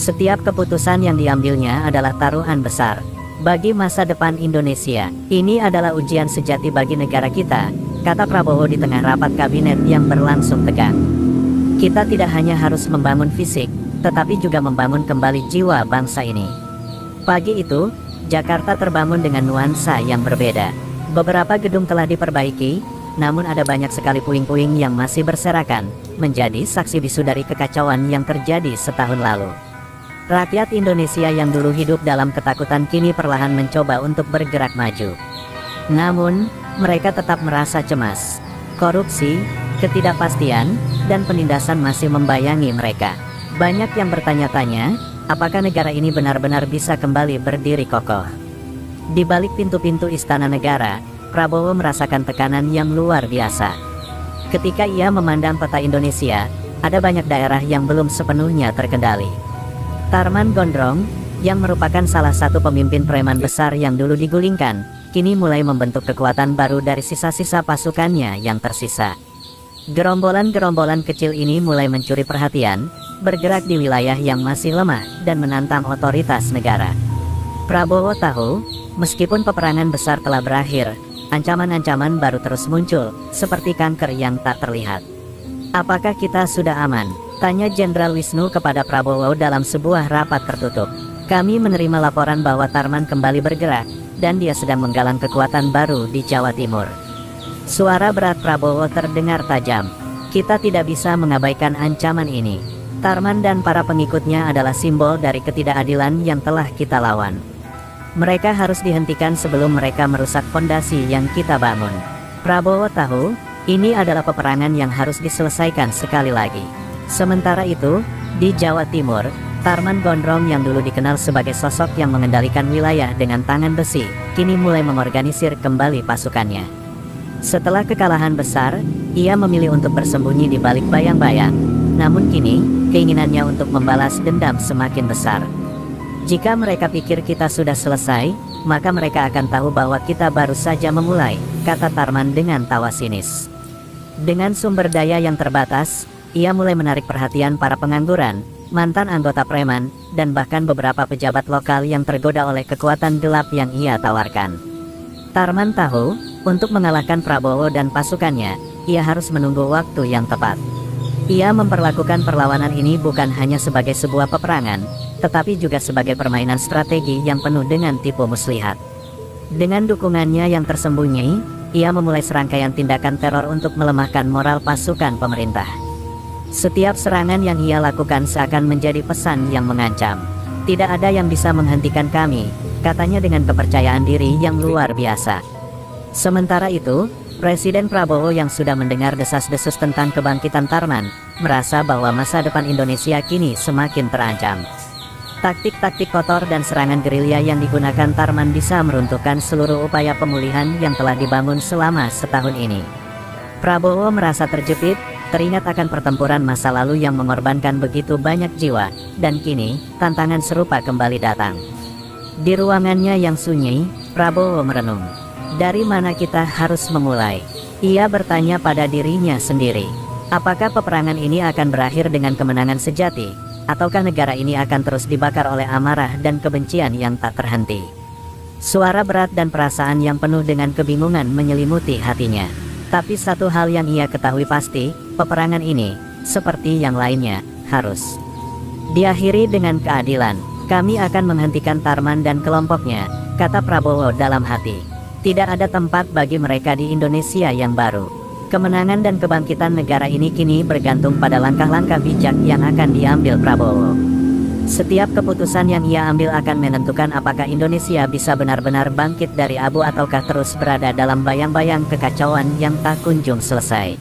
Setiap keputusan yang diambilnya adalah taruhan besar bagi masa depan Indonesia. Ini adalah ujian sejati bagi negara kita, kata Prabowo di tengah rapat kabinet yang berlangsung tegang. Kita tidak hanya harus membangun fisik, tetapi juga membangun kembali jiwa bangsa ini. Pagi itu, Jakarta terbangun dengan nuansa yang berbeda. Beberapa gedung telah diperbaiki, namun ada banyak sekali puing-puing yang masih berserakan, menjadi saksi bisu dari kekacauan yang terjadi setahun lalu. Rakyat Indonesia yang dulu hidup dalam ketakutan kini perlahan mencoba untuk bergerak maju. Namun, mereka tetap merasa cemas. Korupsi, ketidakpastian, dan penindasan masih membayangi mereka. Banyak yang bertanya-tanya, apakah negara ini benar-benar bisa kembali berdiri kokoh? Di balik pintu-pintu istana negara, Prabowo merasakan tekanan yang luar biasa. Ketika ia memandang peta Indonesia, ada banyak daerah yang belum sepenuhnya terkendali. Tarman Gondrong, yang merupakan salah satu pemimpin preman besar yang dulu digulingkan, kini mulai membentuk kekuatan baru dari sisa-sisa pasukannya yang tersisa. Gerombolan-gerombolan kecil ini mulai mencuri perhatian, bergerak di wilayah yang masih lemah, dan menantang otoritas negara. Prabowo tahu, meskipun peperangan besar telah berakhir, ancaman-ancaman baru terus muncul, seperti kanker yang tak terlihat. Apakah kita sudah aman? Tanya Jenderal Wisnu kepada Prabowo dalam sebuah rapat tertutup. Kami menerima laporan bahwa Tarman kembali bergerak, dan dia sedang menggalang kekuatan baru di Jawa Timur. Suara berat Prabowo terdengar tajam. Kita tidak bisa mengabaikan ancaman ini. Tarman dan para pengikutnya adalah simbol dari ketidakadilan yang telah kita lawan. Mereka harus dihentikan sebelum mereka merusak fondasi yang kita bangun. Prabowo tahu, ini adalah peperangan yang harus diselesaikan sekali lagi. Sementara itu, di Jawa Timur, Tarman Gondrong yang dulu dikenal sebagai sosok yang mengendalikan wilayah dengan tangan besi, kini mulai mengorganisir kembali pasukannya. Setelah kekalahan besar, ia memilih untuk bersembunyi di balik bayang-bayang. Namun kini, keinginannya untuk membalas dendam semakin besar. Jika mereka pikir kita sudah selesai, maka mereka akan tahu bahwa kita baru saja memulai, kata Tarman dengan tawa sinis. Dengan sumber daya yang terbatas, ia mulai menarik perhatian para pengangguran, mantan anggota preman, dan bahkan beberapa pejabat lokal yang tergoda oleh kekuatan gelap yang ia tawarkan. Tarman tahu, untuk mengalahkan Prabowo dan pasukannya, ia harus menunggu waktu yang tepat. Ia memperlakukan perlawanan ini bukan hanya sebagai sebuah peperangan, tetapi juga sebagai permainan strategi yang penuh dengan tipu muslihat. Dengan dukungannya yang tersembunyi, ia memulai serangkaian tindakan teror untuk melemahkan moral pasukan pemerintah. Setiap serangan yang ia lakukan seakan menjadi pesan yang mengancam. Tidak ada yang bisa menghentikan kami, katanya dengan kepercayaan diri yang luar biasa. Sementara itu, Presiden Prabowo yang sudah mendengar desas-desus tentang kebangkitan Tarman, merasa bahwa masa depan Indonesia kini semakin terancam. Taktik-taktik kotor dan serangan gerilya yang digunakan Tarman bisa meruntuhkan seluruh upaya pemulihan yang telah dibangun selama setahun ini. Prabowo merasa terjepit, teringat akan pertempuran masa lalu yang mengorbankan begitu banyak jiwa, dan kini, tantangan serupa kembali datang. Di ruangannya yang sunyi, Prabowo merenung. Dari mana kita harus memulai? Ia bertanya pada dirinya sendiri. Apakah peperangan ini akan berakhir dengan kemenangan sejati? Ataukah negara ini akan terus dibakar oleh amarah dan kebencian yang tak terhenti? Suara berat dan perasaan yang penuh dengan kebingungan menyelimuti hatinya. Tapi satu hal yang ia ketahui pasti, peperangan ini, seperti yang lainnya, harus diakhiri dengan keadilan. Kami akan menghentikan Tarman dan kelompoknya, kata Prabowo dalam hati. Tidak ada tempat bagi mereka di Indonesia yang baru. Kemenangan dan kebangkitan negara ini kini bergantung pada langkah-langkah bijak yang akan diambil Prabowo. Setiap keputusan yang ia ambil akan menentukan apakah Indonesia bisa benar-benar bangkit dari abu ataukah terus berada dalam bayang-bayang kekacauan yang tak kunjung selesai.